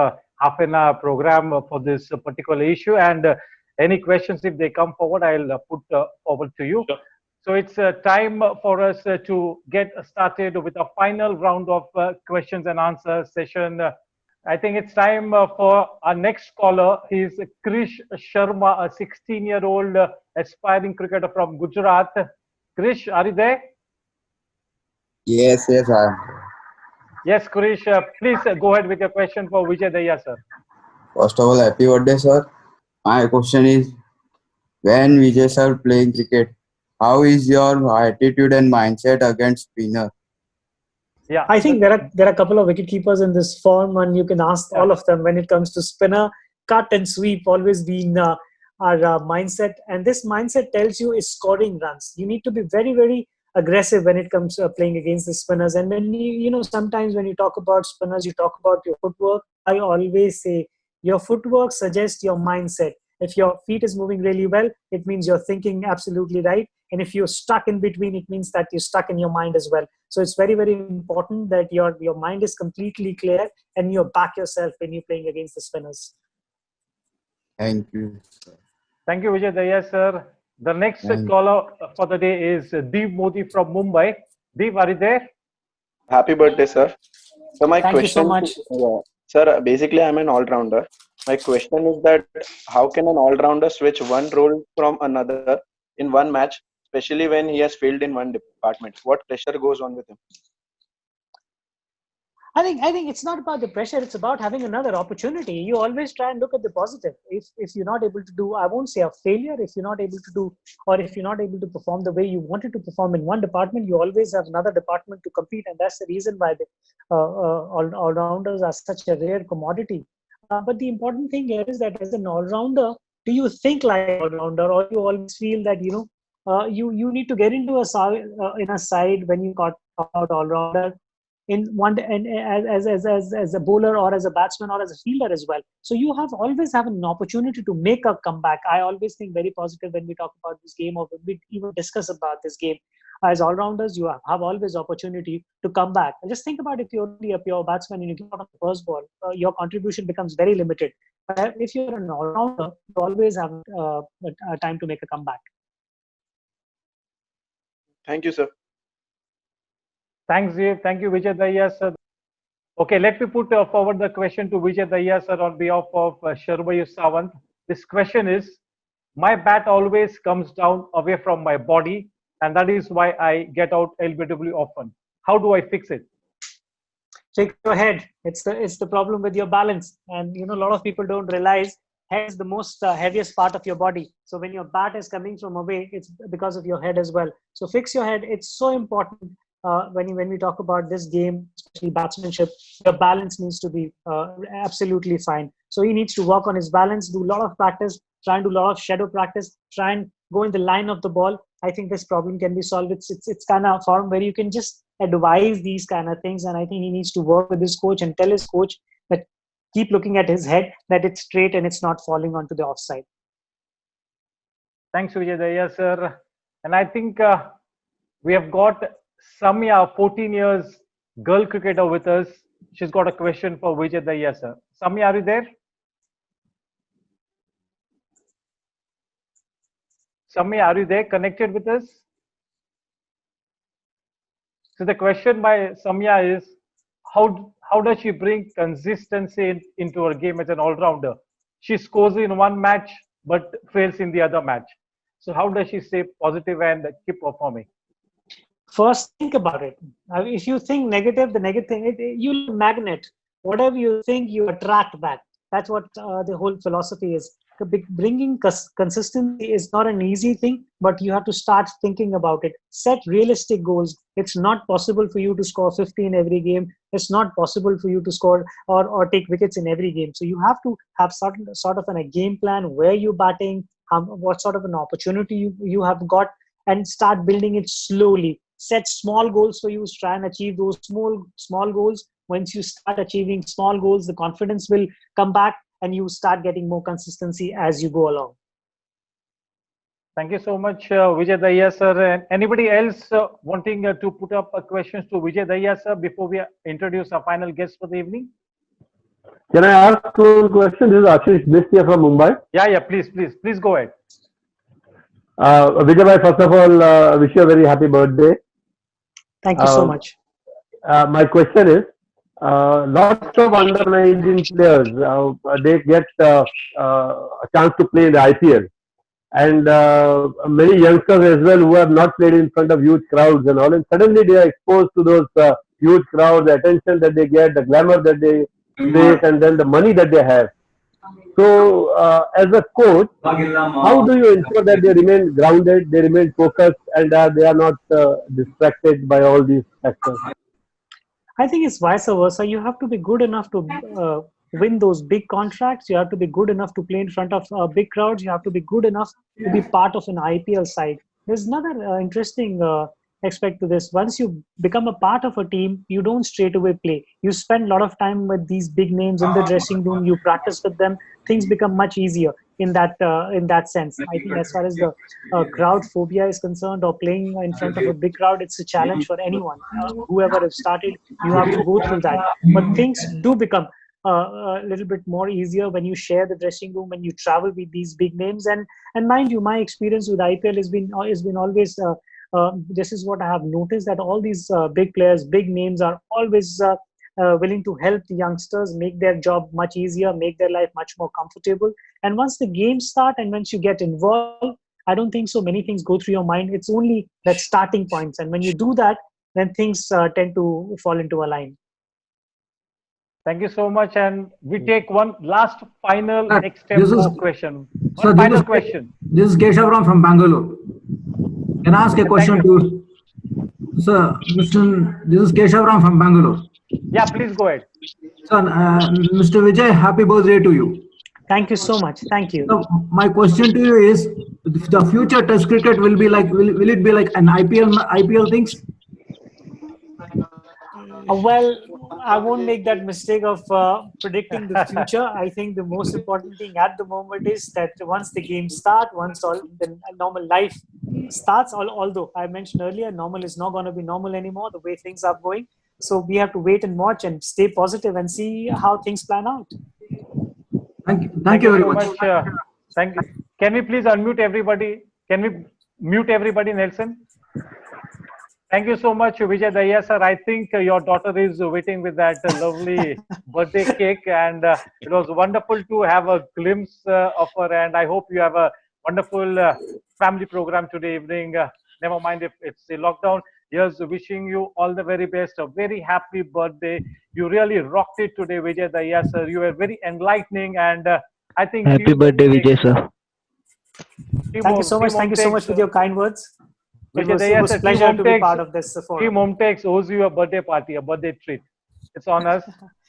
half an hour program for this particular issue. And any questions, if they come forward, I'll put forward to you.
Sure.
So it's time for us to get started with a final round of questions and answer session. I think it's time for our next caller. He's Krish Sharma, a 16-year-old aspiring cricketer from Gujarat. Krish, are you there?
Yes, I am.
Yes, Krish, please go ahead with your question for Vijay Daya, sir.
First of all, happy birthday, sir. My question is, when Vijay sir playing cricket, how is your attitude and mindset against spinner?
Yeah,
I think there are a couple of wicket keepers in this form, and you can ask all of them when it comes to spinner, cut and sweep. Always been our mindset, and this mindset tells you is scoring runs. You need to be very, very aggressive when it comes to playing against the spinners. And when sometimes when you talk about spinners, you talk about your footwork. I always say your footwork suggests your mindset. If your feet is moving really well, it means you're thinking absolutely right. And if you're stuck in between, it means that you're stuck in your mind as well. So it's very, very important that your mind is completely clear and you back yourself when you're playing against the spinners.
Thank you, sir.
Thank you, Vijay Daya, sir. The next caller for the day is Deep Modi from Mumbai. Deep, are you there?
Happy birthday, sir. So my
Thank
question,
you so much.
sir, basically I'm an all-rounder. My question is that how can an all-rounder switch one role from another in one match, especially when he has failed in one department? What pressure goes on with him?
I think it's not about the pressure. It's about having another opportunity. You always try and look at the positive. If you're not able to do, I won't say a failure. If you're not able to do, or if you're not able to perform the way you wanted to perform in one department, you always have another department to compete, and that's the reason why the all-rounders are such a rare commodity. But the important thing here is that as an all-rounder, do you think like an all-rounder, or you always feel that you need to get into a side when you got out all-rounder in one, and as a bowler or as a batsman or as a fielder as well. So you always have an opportunity to make a comeback. I always think very positive when we talk about this game, or when we even discuss about this game. As all-rounders, you have always opportunity to come back. And just think about if you're only a pure batsman and you get out on the first ball, your contribution becomes very limited. But if you're an all-rounder, you always have a time to make a comeback.
Thank you, sir.
Thanks, Deep. Thank you, Vijay Daya, sir. Okay, let me put forward the question to Vijay Daya, sir, on behalf of Sharvayu Sawant. This question is, my bat always comes down away from my body, and that is why I get out LBW often. How do I fix it?
Shake your head. It's the problem with your balance. And a lot of people don't realize head is the most heaviest part of your body. So when your bat is coming from away, it's because of your head as well. So fix your head. It's so important. When we talk about this game, especially batsmanship, your balance needs to be absolutely fine. So he needs to work on his balance, do a lot of practice, try and do a lot of shadow practice, try and go in the line of the ball. I think this problem can be solved. It's kind of a form where you can just advise these kind of things. And I think he needs to work with his coach and tell his coach that keep looking at his head, that it's straight and it's not falling onto the offside.
Thanks, Vijay Daya, sir. And I think we have got Samya, 14 years, girl cricketer with us. She's got a question for Vijay Daya, sir. Samya, are you there? Samya, are you there, connected with us? So the question by Samya is, how does she bring consistency into her game as an all-rounder? She scores in one match, but fails in the other match. So how does she stay positive and keep performing?
First, think about it. If you think negative, the negative thing, you'll magnet. Whatever you think, you attract back. That's what the whole philosophy is. Bringing consistency is not an easy thing, but you have to start thinking about it. Set realistic goals. It's not possible for you to score 50 in every game. It's not possible for you to score or take wickets in every game. So you have to have sort of a game plan, where you're batting, what sort of an opportunity you have got, and start building it slowly. Set small goals for you, try and achieve those small goals. Once you start achieving small goals, the confidence will come back and you start getting more consistency as you go along.
Thank you so much, Vijay Dahiya sir. And anybody else wanting to put up questions to Vijay Dahiya sir before we introduce our final guest for the evening?
Can I ask one question? This is Ashish Bistia from Mumbai.
Yeah, please go ahead.
Vijay bhai, first of all, wish you a very happy birthday.
Thank you so much.
My question is, lots of under-19 players, they get a chance to play in the IPL. And many youngsters as well who have not played in front of huge crowds and all, and suddenly they are exposed to those huge crowds, the attention that they get, the glamour that they face, and then the money that they have. So, as a coach, how do you ensure that they remain grounded, they remain focused, and they are not distracted by all these factors?
I think it's vice versa. You have to be good enough to win those big contracts. You have to be good enough to play in front of big crowds. You have to be good enough to be part of an IPL side. There's another interesting aspect to this. Once you become a part of a team, you don't straight away play. You spend a lot of time with these big names in the dressing room. You practice with them. Things become much easier in that sense. I think as far as the crowd phobia is concerned, or playing in front of a big crowd, it's a challenge for anyone. Whoever has started, you have to go through that. But things do become a little bit more easier when you share the dressing room, when you travel with these big names. And mind you, my experience with IPL has been always this is what I have noticed, that all these big players, big names are always willing to help the youngsters make their job much easier, make their life much more comfortable. And once the games start and once you get involved, I don't think so many things go through your mind. It's only that starting points. And when you do that, then things tend to fall into a line.
Thank you so much. And we take one last final extempo question.
One final
question.
This is Keshav from Bangalore. Can I ask a question to Sir? This is Keshav from Bangalore.
Yeah, please go ahead.
Sir, Mr. Vijay, happy birthday to you.
Thank you so much. Thank you.
So my question to you is, the future Test cricket will be like, will it be like an IPL things?
Well, I won't make that mistake of predicting the future. I think the most important thing at the moment is that once the games start, once all the normal life starts, although I mentioned earlier, normal is not going to be normal anymore, the way things are going. So we have to wait and watch and stay positive and see how things plan out.
Thank you very much.
Thank you. Can we please unmute everybody? Can we mute everybody, Nelson? Thank you so much, Vijay Dahiya sir. I think your daughter is waiting with that lovely birthday cake, and it was wonderful to have a glimpse of her. And I hope you have a wonderful family program today evening. Never mind if it's a lockdown. Here's wishing you all the very best. A very happy birthday. You really rocked it today, Vijay Dahiya sir. You were very enlightening, and I think
happy birthday, Vijay sir.
Thank you so much. Thank you so much for your kind words. It was a pleasure to be part of this forum.
Team Hometex owes you a birthday party, a birthday treat. It's on us.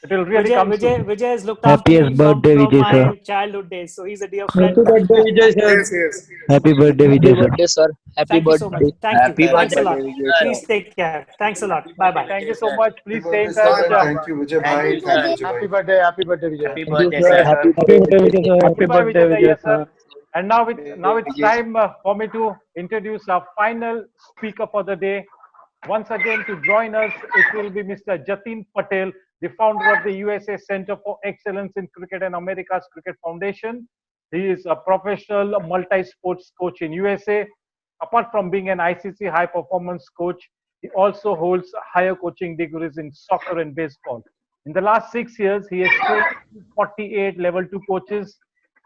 It will really come soon.
Vijay has looked after me from my childhood days, so he's a dear friend.
Happy birthday, Vijay sir.
Yes.
Happy birthday, Vijay sir.
Happy birthday. So much. Thank you. Thanks a lot. Please take care. Thanks a lot. Bye bye.
Thank you so much. Please stay in touch.
Thank you, Vijay bhai. Happy birthday, Vijay.
Happy birthday, sir. Happy birthday, Vijay sir.
And now it's time for me to introduce our final speaker for the day. Once again, to join us, it will be Mr. Jatin Patel, the founder of the USA Center for Excellence in Cricket and America's Cricket Foundation. He is a professional multi-sports coach in USA. Apart from being an ICC high-performance coach, he also holds higher coaching degrees in soccer and baseball. In the last 6 years, he has coached 48 level 2 coaches,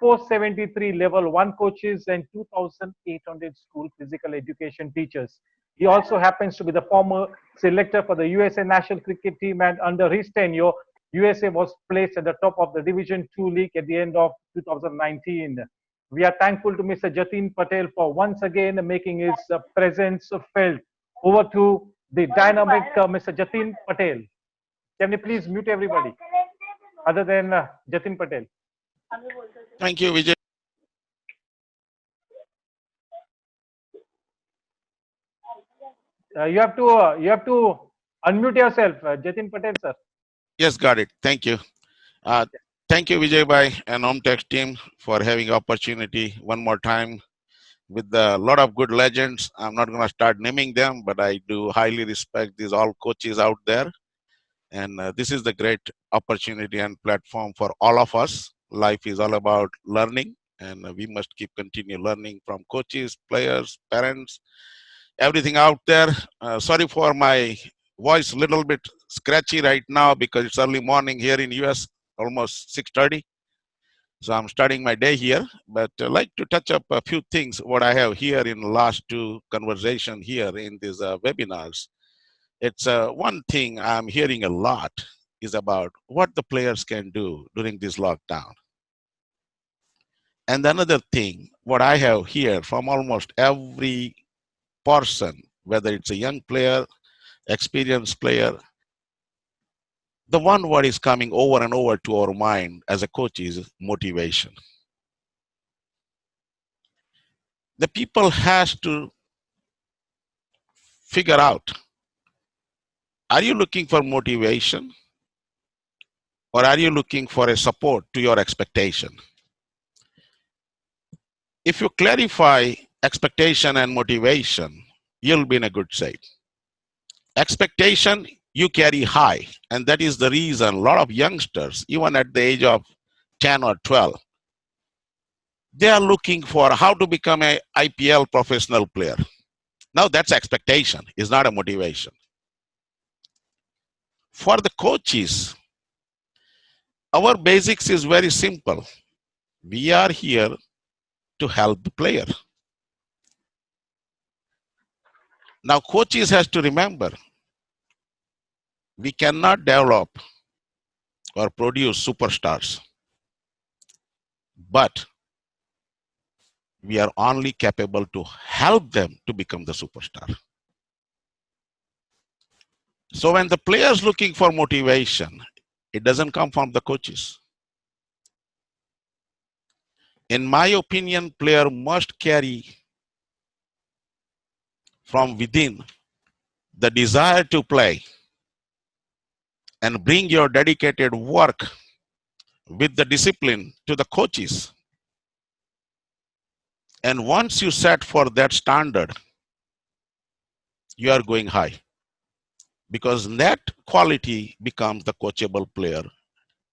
473 level 1 coaches, and 2,800 school physical education teachers. He also happens to be the former selector for the USA national cricket team, and under his tenure, USA was placed at the top of the Division 2 league at the end of 2019. We are thankful to Mr. Jatin Patel for once again making his presence felt. Over to the dynamic Mr. Jatin Patel. Can you please mute everybody other than Jatin Patel?
Thank you, Vijay.
You have to unmute yourself, Jatin Patel, sir.
Yes, got it. Thank you. Thank you, Vijay Bhai and Omtex team for having opportunity one more time with a lot of good legends. I'm not going to start naming them, but I do highly respect these all coaches out there. And this is the great opportunity and platform for all of us. Life is all about learning, and we must keep continue learning from coaches, players, parents, everything out there. Sorry for my voice, a little bit scratchy right now because it's early morning here in US, almost 6:30. So I'm starting my day here, but I'd like to touch up a few things what I have here in the last two conversation here in these webinars. It's one thing I'm hearing a lot is about what the players can do during this lockdown. And another thing, what I have here from almost every person, whether it's a young player, experienced player, the one word is coming over and over to our mind as a coach is motivation. The people has to figure out, are you looking for motivation or are you looking for a support to your expectation? If you clarify expectation and motivation, you'll be in a good shape. Expectation you carry high, and that is the reason a lot of youngsters, even at the age of 10 or 12, they are looking for how to become a IPL professional player. Now that's expectation, is not a motivation. For the coaches, our basics is very simple. We are here to help the player. Now coaches has to remember, we cannot develop or produce superstars, but we are only capable to help them to become the superstar. So when the player is looking for motivation, it doesn't come from the coaches. In my opinion, player must carry from within the desire to play and bring your dedicated work with the discipline to the coaches. And once you set for that standard, you are going high. Because that quality becomes the coachable player.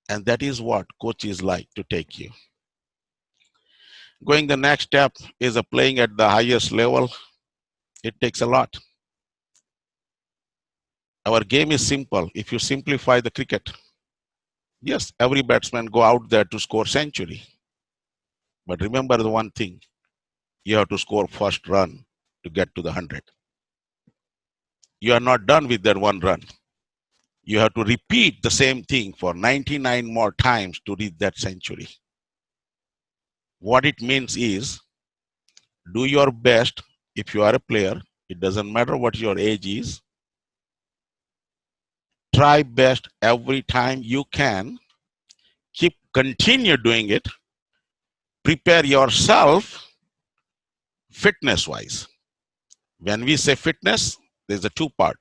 And that is what coaches like to take you. Going the next step is a playing at the highest level. It takes a lot. Our game is simple. If you simplify the cricket, yes, every batsman go out there to score century. But remember the one thing, you have to score first run to get to the 100. You are not done with that one run. You have to repeat the same thing for 99 more times to reach that century. What it means is, do your best if you are a player. It doesn't matter what your age is. Try best every time you can. Continue doing it. Prepare yourself fitness-wise. When we say fitness, there's a two part,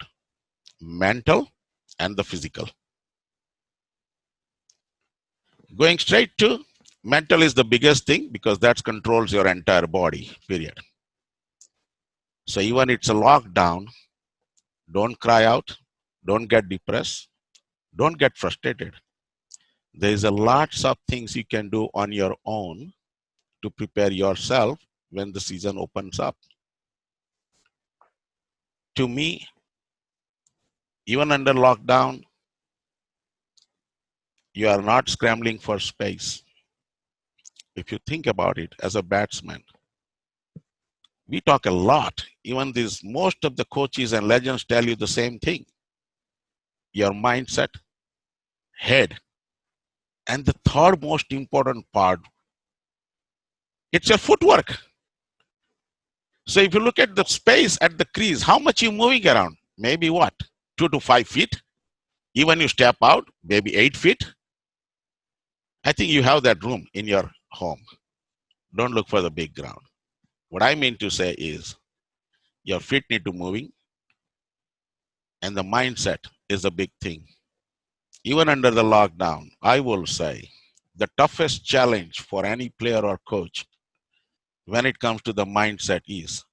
mental and the physical. Going straight to mental is the biggest thing because that controls your entire body, period. So even it's a lockdown, don't cry out, don't get depressed, don't get frustrated. There is a lots of things you can do on your own to prepare yourself when the season opens up. To me, even under lockdown, you are not scrambling for space. If you think about it as a batsman, we talk a lot. Even most of the coaches and legends tell you the same thing. Your mindset, head, and the third most important part, it's your footwork. So if you look at the space at the crease, how much you moving around? Maybe what? 2 to 5 feet. Even you step out, maybe 8 feet. I think you have that room in your home. Don't look for the big ground. What I mean to say is, your feet need to moving, And the mindset is a big thing. Even under the lockdown, I will say the toughest challenge for any player or coach when it comes to the mindset is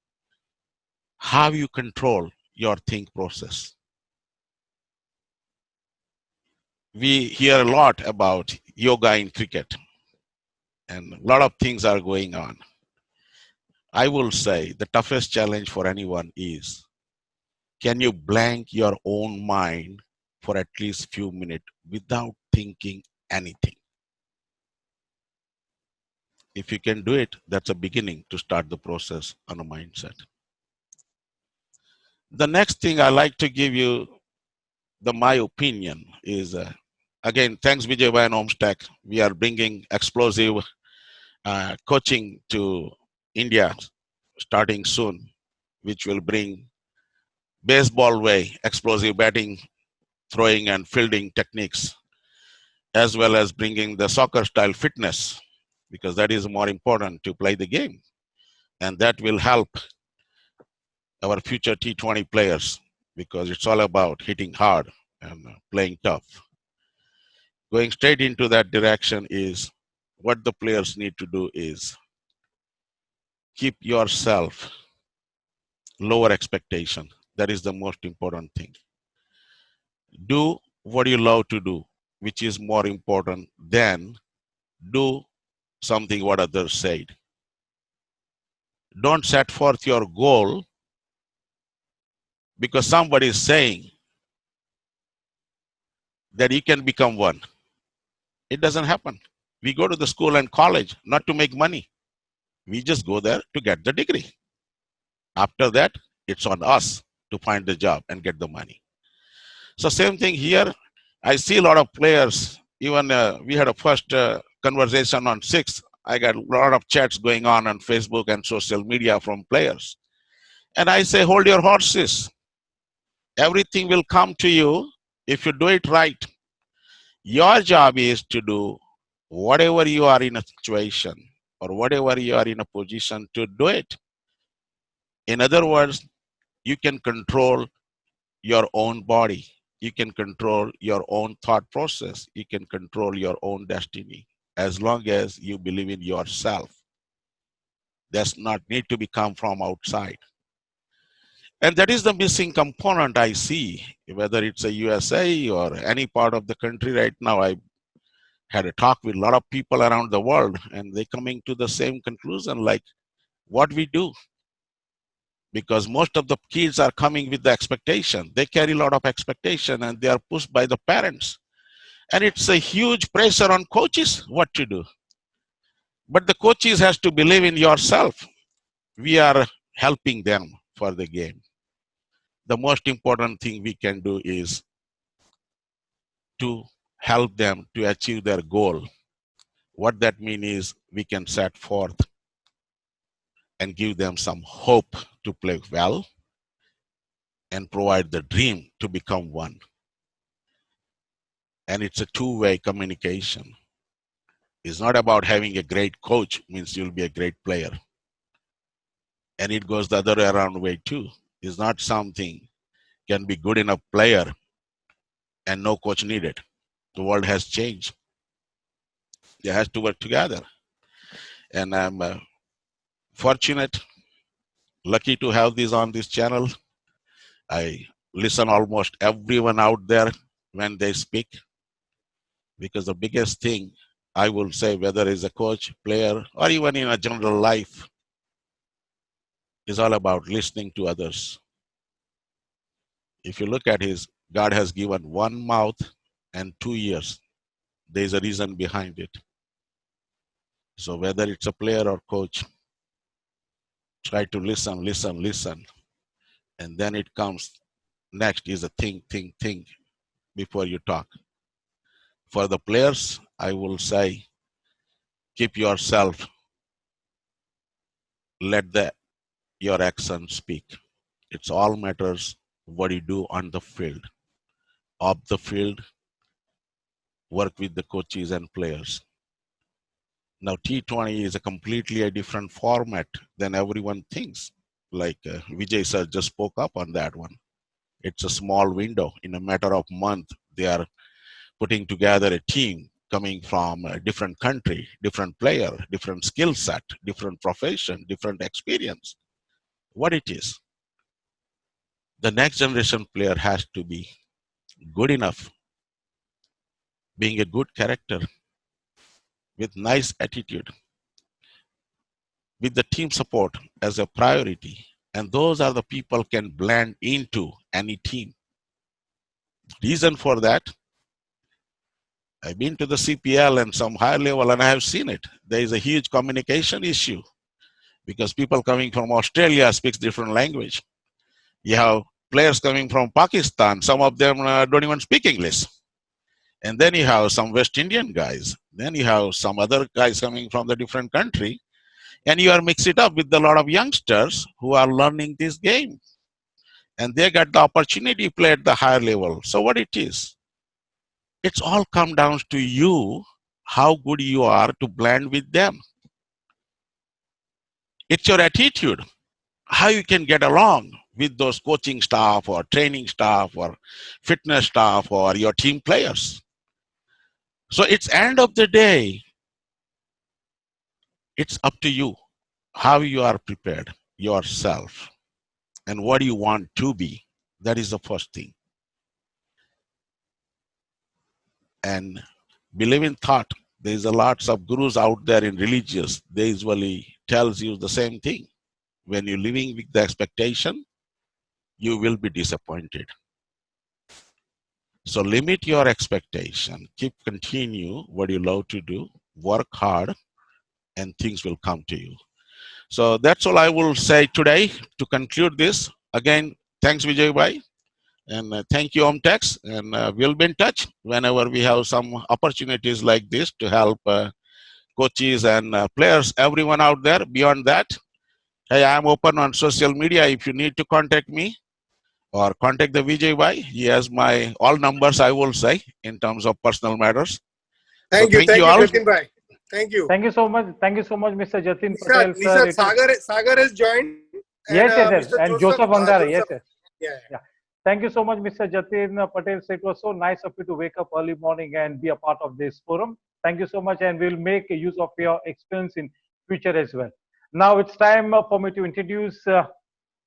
how you control your think process. We hear a lot about yoga in cricket, and a lot of things are going on. I will say the toughest challenge for anyone is, can you blank your own mind for at least few minutes without thinking anything? If you can do it, that's a beginning to start the process on a mindset. The next thing I like to give you my opinion is, again, thanks Vijay and Homestack. We are bringing explosive coaching to India starting soon, which will bring baseball way explosive batting, throwing and fielding techniques, as well as bringing the soccer style fitness, because that is more important to play the game. And that will help our future T20 players, because it's all about hitting hard and playing tough. Going straight into that direction is what the players need to do is keep yourself lower expectation. That is the most important thing. Do what you love to do, which is more important than do something what others said. Don't set forth your goal because somebody is saying that you can become one. It doesn't happen. We go to the school and college not to make money. We just go there to get the degree. After that, it's on us to find the job and get the money. So same thing here. I see a lot of players, even we had a first conversation on 6th. I got a lot of chats going on Facebook and social media from players. And I say, hold your horses. Everything will come to you if you do it right. Your job is to do whatever you are in a situation or whatever you are in a position to do it. In other words, you can control your own body. You can control your own thought process. You can control your own destiny as long as you believe in yourself. Does not need to come from outside. And that is the missing component I see, whether it's a USA or any part of the country right now. I had a talk with a lot of people around the world, and they're coming to the same conclusion, like what we do. Because most of the kids are coming with the expectation. They carry a lot of expectation and they are pushed by the parents. And it's a huge pressure on coaches what to do. But the coaches has to believe in yourself. We are helping them for the game. The most important thing we can do is to help them to achieve their goal. What that means is we can set forth and give them some hope to play well and provide the dream to become one. And it's a two-way communication. It's not about having a great coach means you'll be a great player. And it goes the other way around way too. It's not something can be good enough player and no coach needed. The world has changed. They have to work together. And I'm fortunate, lucky to have this on this channel. I listen almost everyone out there when they speak, because the biggest thing I will say, whether it's a coach, player, or even in a general life, is all about listening to others. If you look at God has given one mouth and 2 ears. There's a reason behind it. So whether it's a player or coach, try to listen, listen, listen. And then it comes next is a think before you talk. For the players, I will say, keep yourself, let your actions speak. It's all matters what you do on the field. Off the field, work with the coaches and players. Now T20 is a completely different format than everyone thinks. Like Vijay sir just spoke up on that one. It's a small window. In a matter of month, they are putting together a team coming from a different country, different player, different skill set, different profession, different experience. What it is, the next generation player has to be good enough, being a good character, with nice attitude, with the team support as a priority. And those are the people can blend into any team. Reason for that, I've been to the CPL and some higher level and I have seen it. There is a huge communication issue because people coming from Australia speaks different language. You have players coming from Pakistan, some of them don't even speak English. And then you have some West Indian guys. Then you have some other guys coming from the different country. And you are mixed it up with a lot of youngsters who are learning this game. And they get the opportunity to play at the higher level. So what it is, it's all come down to you, how good you are to blend with them. It's your attitude, how you can get along with those coaching staff or training staff or fitness staff or your team players. So it's end of the day, it's up to you how you are prepared yourself and what do you want to be. That is the first thing. And believe in thought. There is a lots of gurus out there in religious. They usually tells you the same thing. When you're living with the expectation, you will be disappointed. So limit your expectation. Continue what you love to do. Work hard, and things will come to you. So that's all I will say today to conclude this. Again, thanks Vijay Bhai. And thank you, Omtex. And we'll be in touch whenever we have some opportunities like this to help coaches and players, everyone out there. Beyond that, hey, I'm open on social media if you need to contact me or contact the Vijay Bhai. He has my all numbers, I will say, in terms of personal matters.
Thank
so
you, thank you,
all.
Jatin Bhai. Thank you.
Thank you so much, Mr. Jatin Patel.
Nishat, Sagar has joined.
Yes. And Joseph Angara. Yes.
Yeah.
Thank you so much, Mr. Jatin Patel. So it was so nice of you to wake up early morning and be a part of this forum. Thank you so much, and we'll make use of your experience in future as well. Now it's time for me to introduce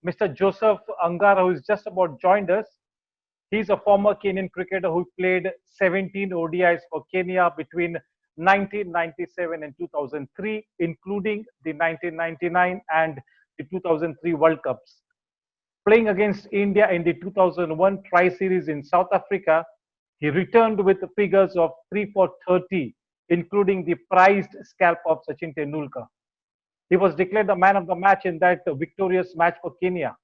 Mr. Joseph Angara, who is just about joined us. He's a former Kenyan cricketer who played 17 ODIs for Kenya between 1997 and 2003, including the 1999 and the 2003 World Cups. Playing against India in the 2001 Tri-Series in South Africa, he returned with figures of 3 for 30, including the prized scalp of Sachin Tendulkar. He was declared the man of the match in that victorious match for Kenya.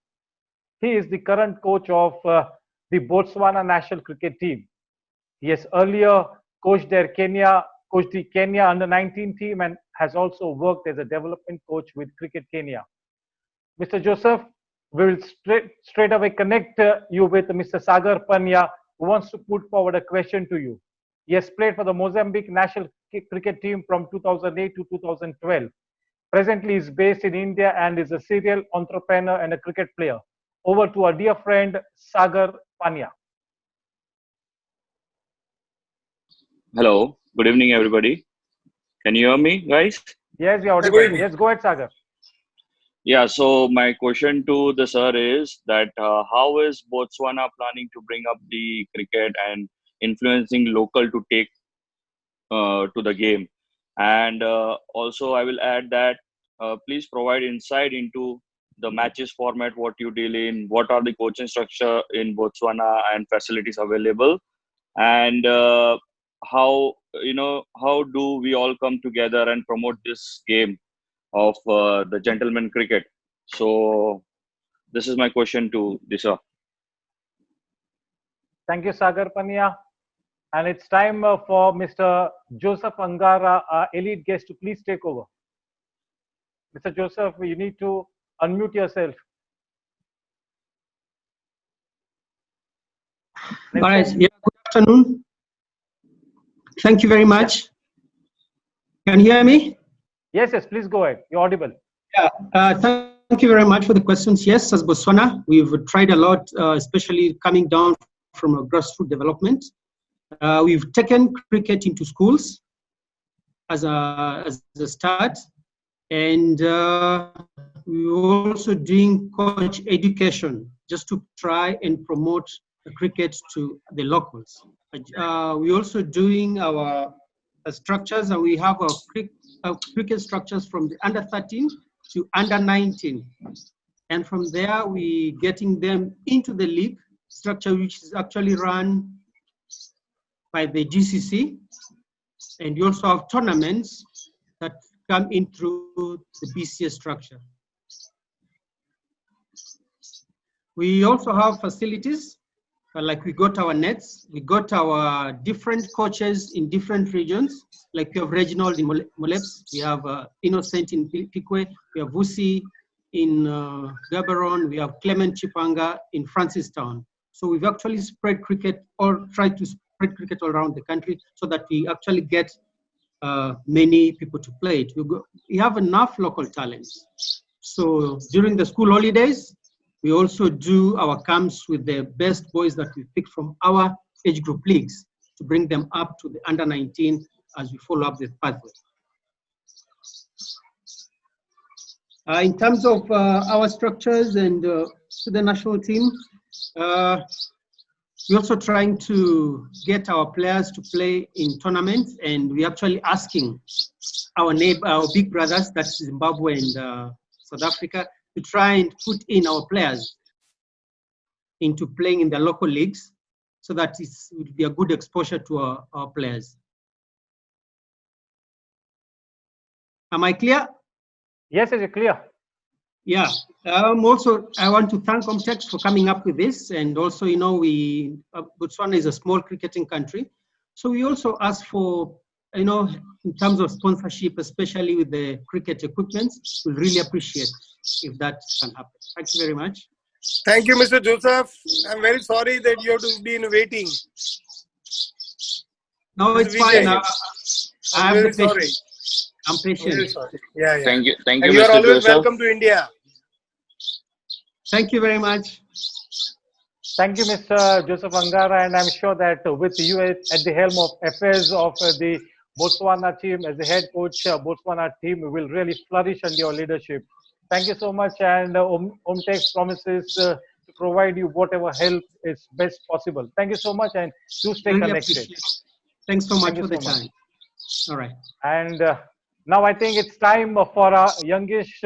He is the current coach of the Botswana national cricket team. He has earlier coached the Kenya under-19 team and has also worked as a development coach with Cricket Kenya. Mr. Joseph, we will straight away connect you with Mr. Sagar Panya, who wants to put forward a question to you. He has played for the Mozambique national cricket team from 2008 to 2012. Presently, he is based in India and is a serial entrepreneur and a cricket player. Over to our dear friend, Sagar Panya.
Hello, good evening, everybody. Can you hear me, guys?
Yes, you're audible. Yes, go ahead, Sagar.
Yeah, so my question to the sir is that how is Botswana planning to bring up the cricket and influencing local to take to the game? And also I will add that please provide insight into the matches format, what you deal in, what are the coaching structure in Botswana and facilities available, and how do we all come together and promote this game of the gentleman cricket. So this is my question to Disha.
Thank you, Sagar Panya. And it's time for Mr. Joseph Angara, our elite guest, to please take over. Mr. Joseph, you need to unmute yourself.
Guys, yeah, good afternoon. Thank you very much. Can you hear me?
Yes, please go ahead. You're audible.
Yeah, thank you very much for the questions. Yes, as Botswana, we've tried a lot, especially coming down from a grassroots development. We've taken cricket into schools as a start, and we're also doing coach education just to try and promote the cricket to the locals. We're also doing our structures, and we have our cricket structures from the under 13 to under 19. And from there, we getting them into the league structure, which is actually run by the GCC. And we also have tournaments that come in through the BCS structure. We also have facilities, like we got our nets, we got our different coaches in different regions, like we have Reginald in Moleps, we have Innocent in Pikwe, we have Vusi in Gaborone, we have Clement Chipanga in Francistown. So we've actually spread cricket, or tried to spread cricket all around the country so that we actually get many people to play it. We have enough local talents. So during the school holidays, we also do our camps with the best boys that we pick from our age group leagues to bring them up to the under 19 as we follow up the pathway. In terms of our structures and to the national team, we're also trying to get our players to play in tournaments, and we're actually asking our big brothers, that's Zimbabwe and South Africa, to try and put in our players into playing in the local leagues so that it would be a good exposure to our players. Am I clear?
Yes, it's clear.
Yeah. Also, I want to thank Omtex for coming up with this. And also, you know, Botswana is a small cricketing country. So we also ask for, you know, in terms of sponsorship, especially with the cricket equipment, we really appreciate if that can happen. Thank you very much.
Thank you, Mr. Joseph. I'm very sorry that you have to be in waiting.
No, it's fine. I'm
very sorry.
I'm patient.
Very sorry. Yeah, yeah.
Thank you,
and you
Mr.
are always
Joseph.
welcome to India.
Thank you very much.
Thank you, Mr. Joseph Angara, and I'm sure that with you at the helm of affairs of the Botswana team, as the head coach, Botswana team will really flourish under your leadership. Thank you so much, and Omtex promises to provide you whatever help is best possible. Thank you so much, and do stay
Really
connected.
appreciate it. Thanks so much for the
so
time. All right.
And now I think it's time for our youngish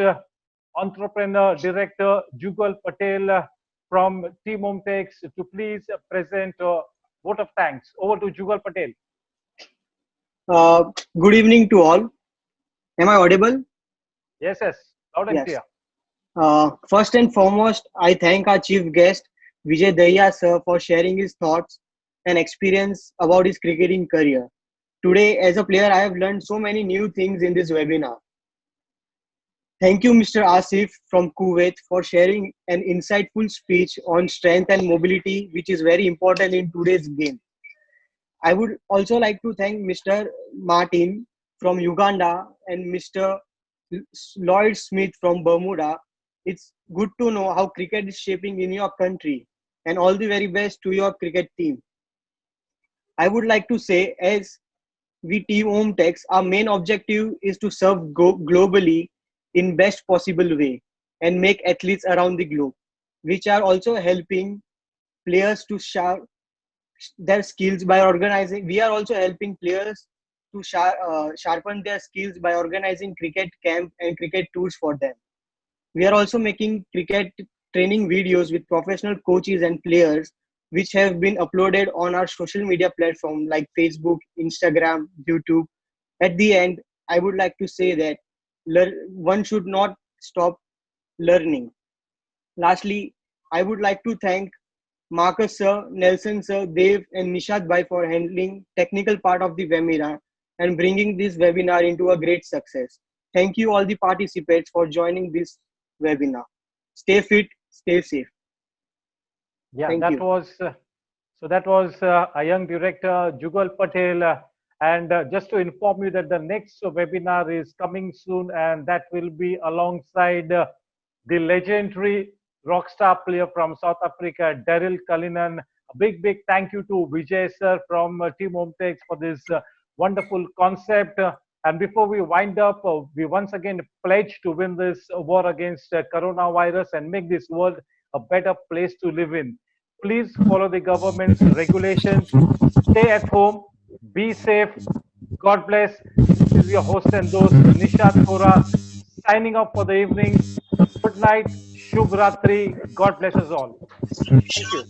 entrepreneur, director, Jugal Patel from Team Omtex to please present a vote of thanks. Over to Jugal Patel.
Good evening to all. Am I audible?
Yes, yes. Loud and clear.
First and foremost, I thank our chief guest, Vijay Dahiya sir, for sharing his thoughts and experience about his cricketing career. Today, as a player, I have learned so many new things in this webinar. Thank you, Mr. Asif from Kuwait, for sharing an insightful speech on strength and mobility, which is very important in today's game. I would also like to thank Mr. Martin from Uganda and Mr. Lloyd Smith from Bermuda. It's good to know how cricket is shaping in your country, and all the very best to your cricket team. I would like to say, as we Team Omtex, our main objective is to serve globally in best possible way and make athletes around the globe, which are also helping players to their skills by organizing. We are also helping players to sharpen their skills by organizing cricket camp and cricket tours for them. We are also making cricket training videos with professional coaches and players, which have been uploaded on our social media platform like Facebook, Instagram, YouTube. At the end, I would like to say that one should not stop learning. Lastly, I would like to thank Marcus sir, Nelson sir, Dev and Nishad Bhai for handling technical part of the webinar and bringing this webinar into a great success. Thank you all the participants for joining this webinar. Stay fit, stay safe.
Yeah,
Thank
that
you.
was so. That was a young director, Jugal Patel, and just to inform you that the next webinar is coming soon, and that will be alongside the legendary rock star player from South Africa, Daryl Cullinan. A big thank you to Vijay sir from Team Hometex for this wonderful concept. And before we wind up, we once again pledge to win this war against coronavirus and make this world a better place to live in. Please follow the government's regulations. Stay at home. Be safe. God bless. This is your host and host, Nishad Thora, signing off for the evening. Good night. Shubh Ratri. God bless us all.
Thank you.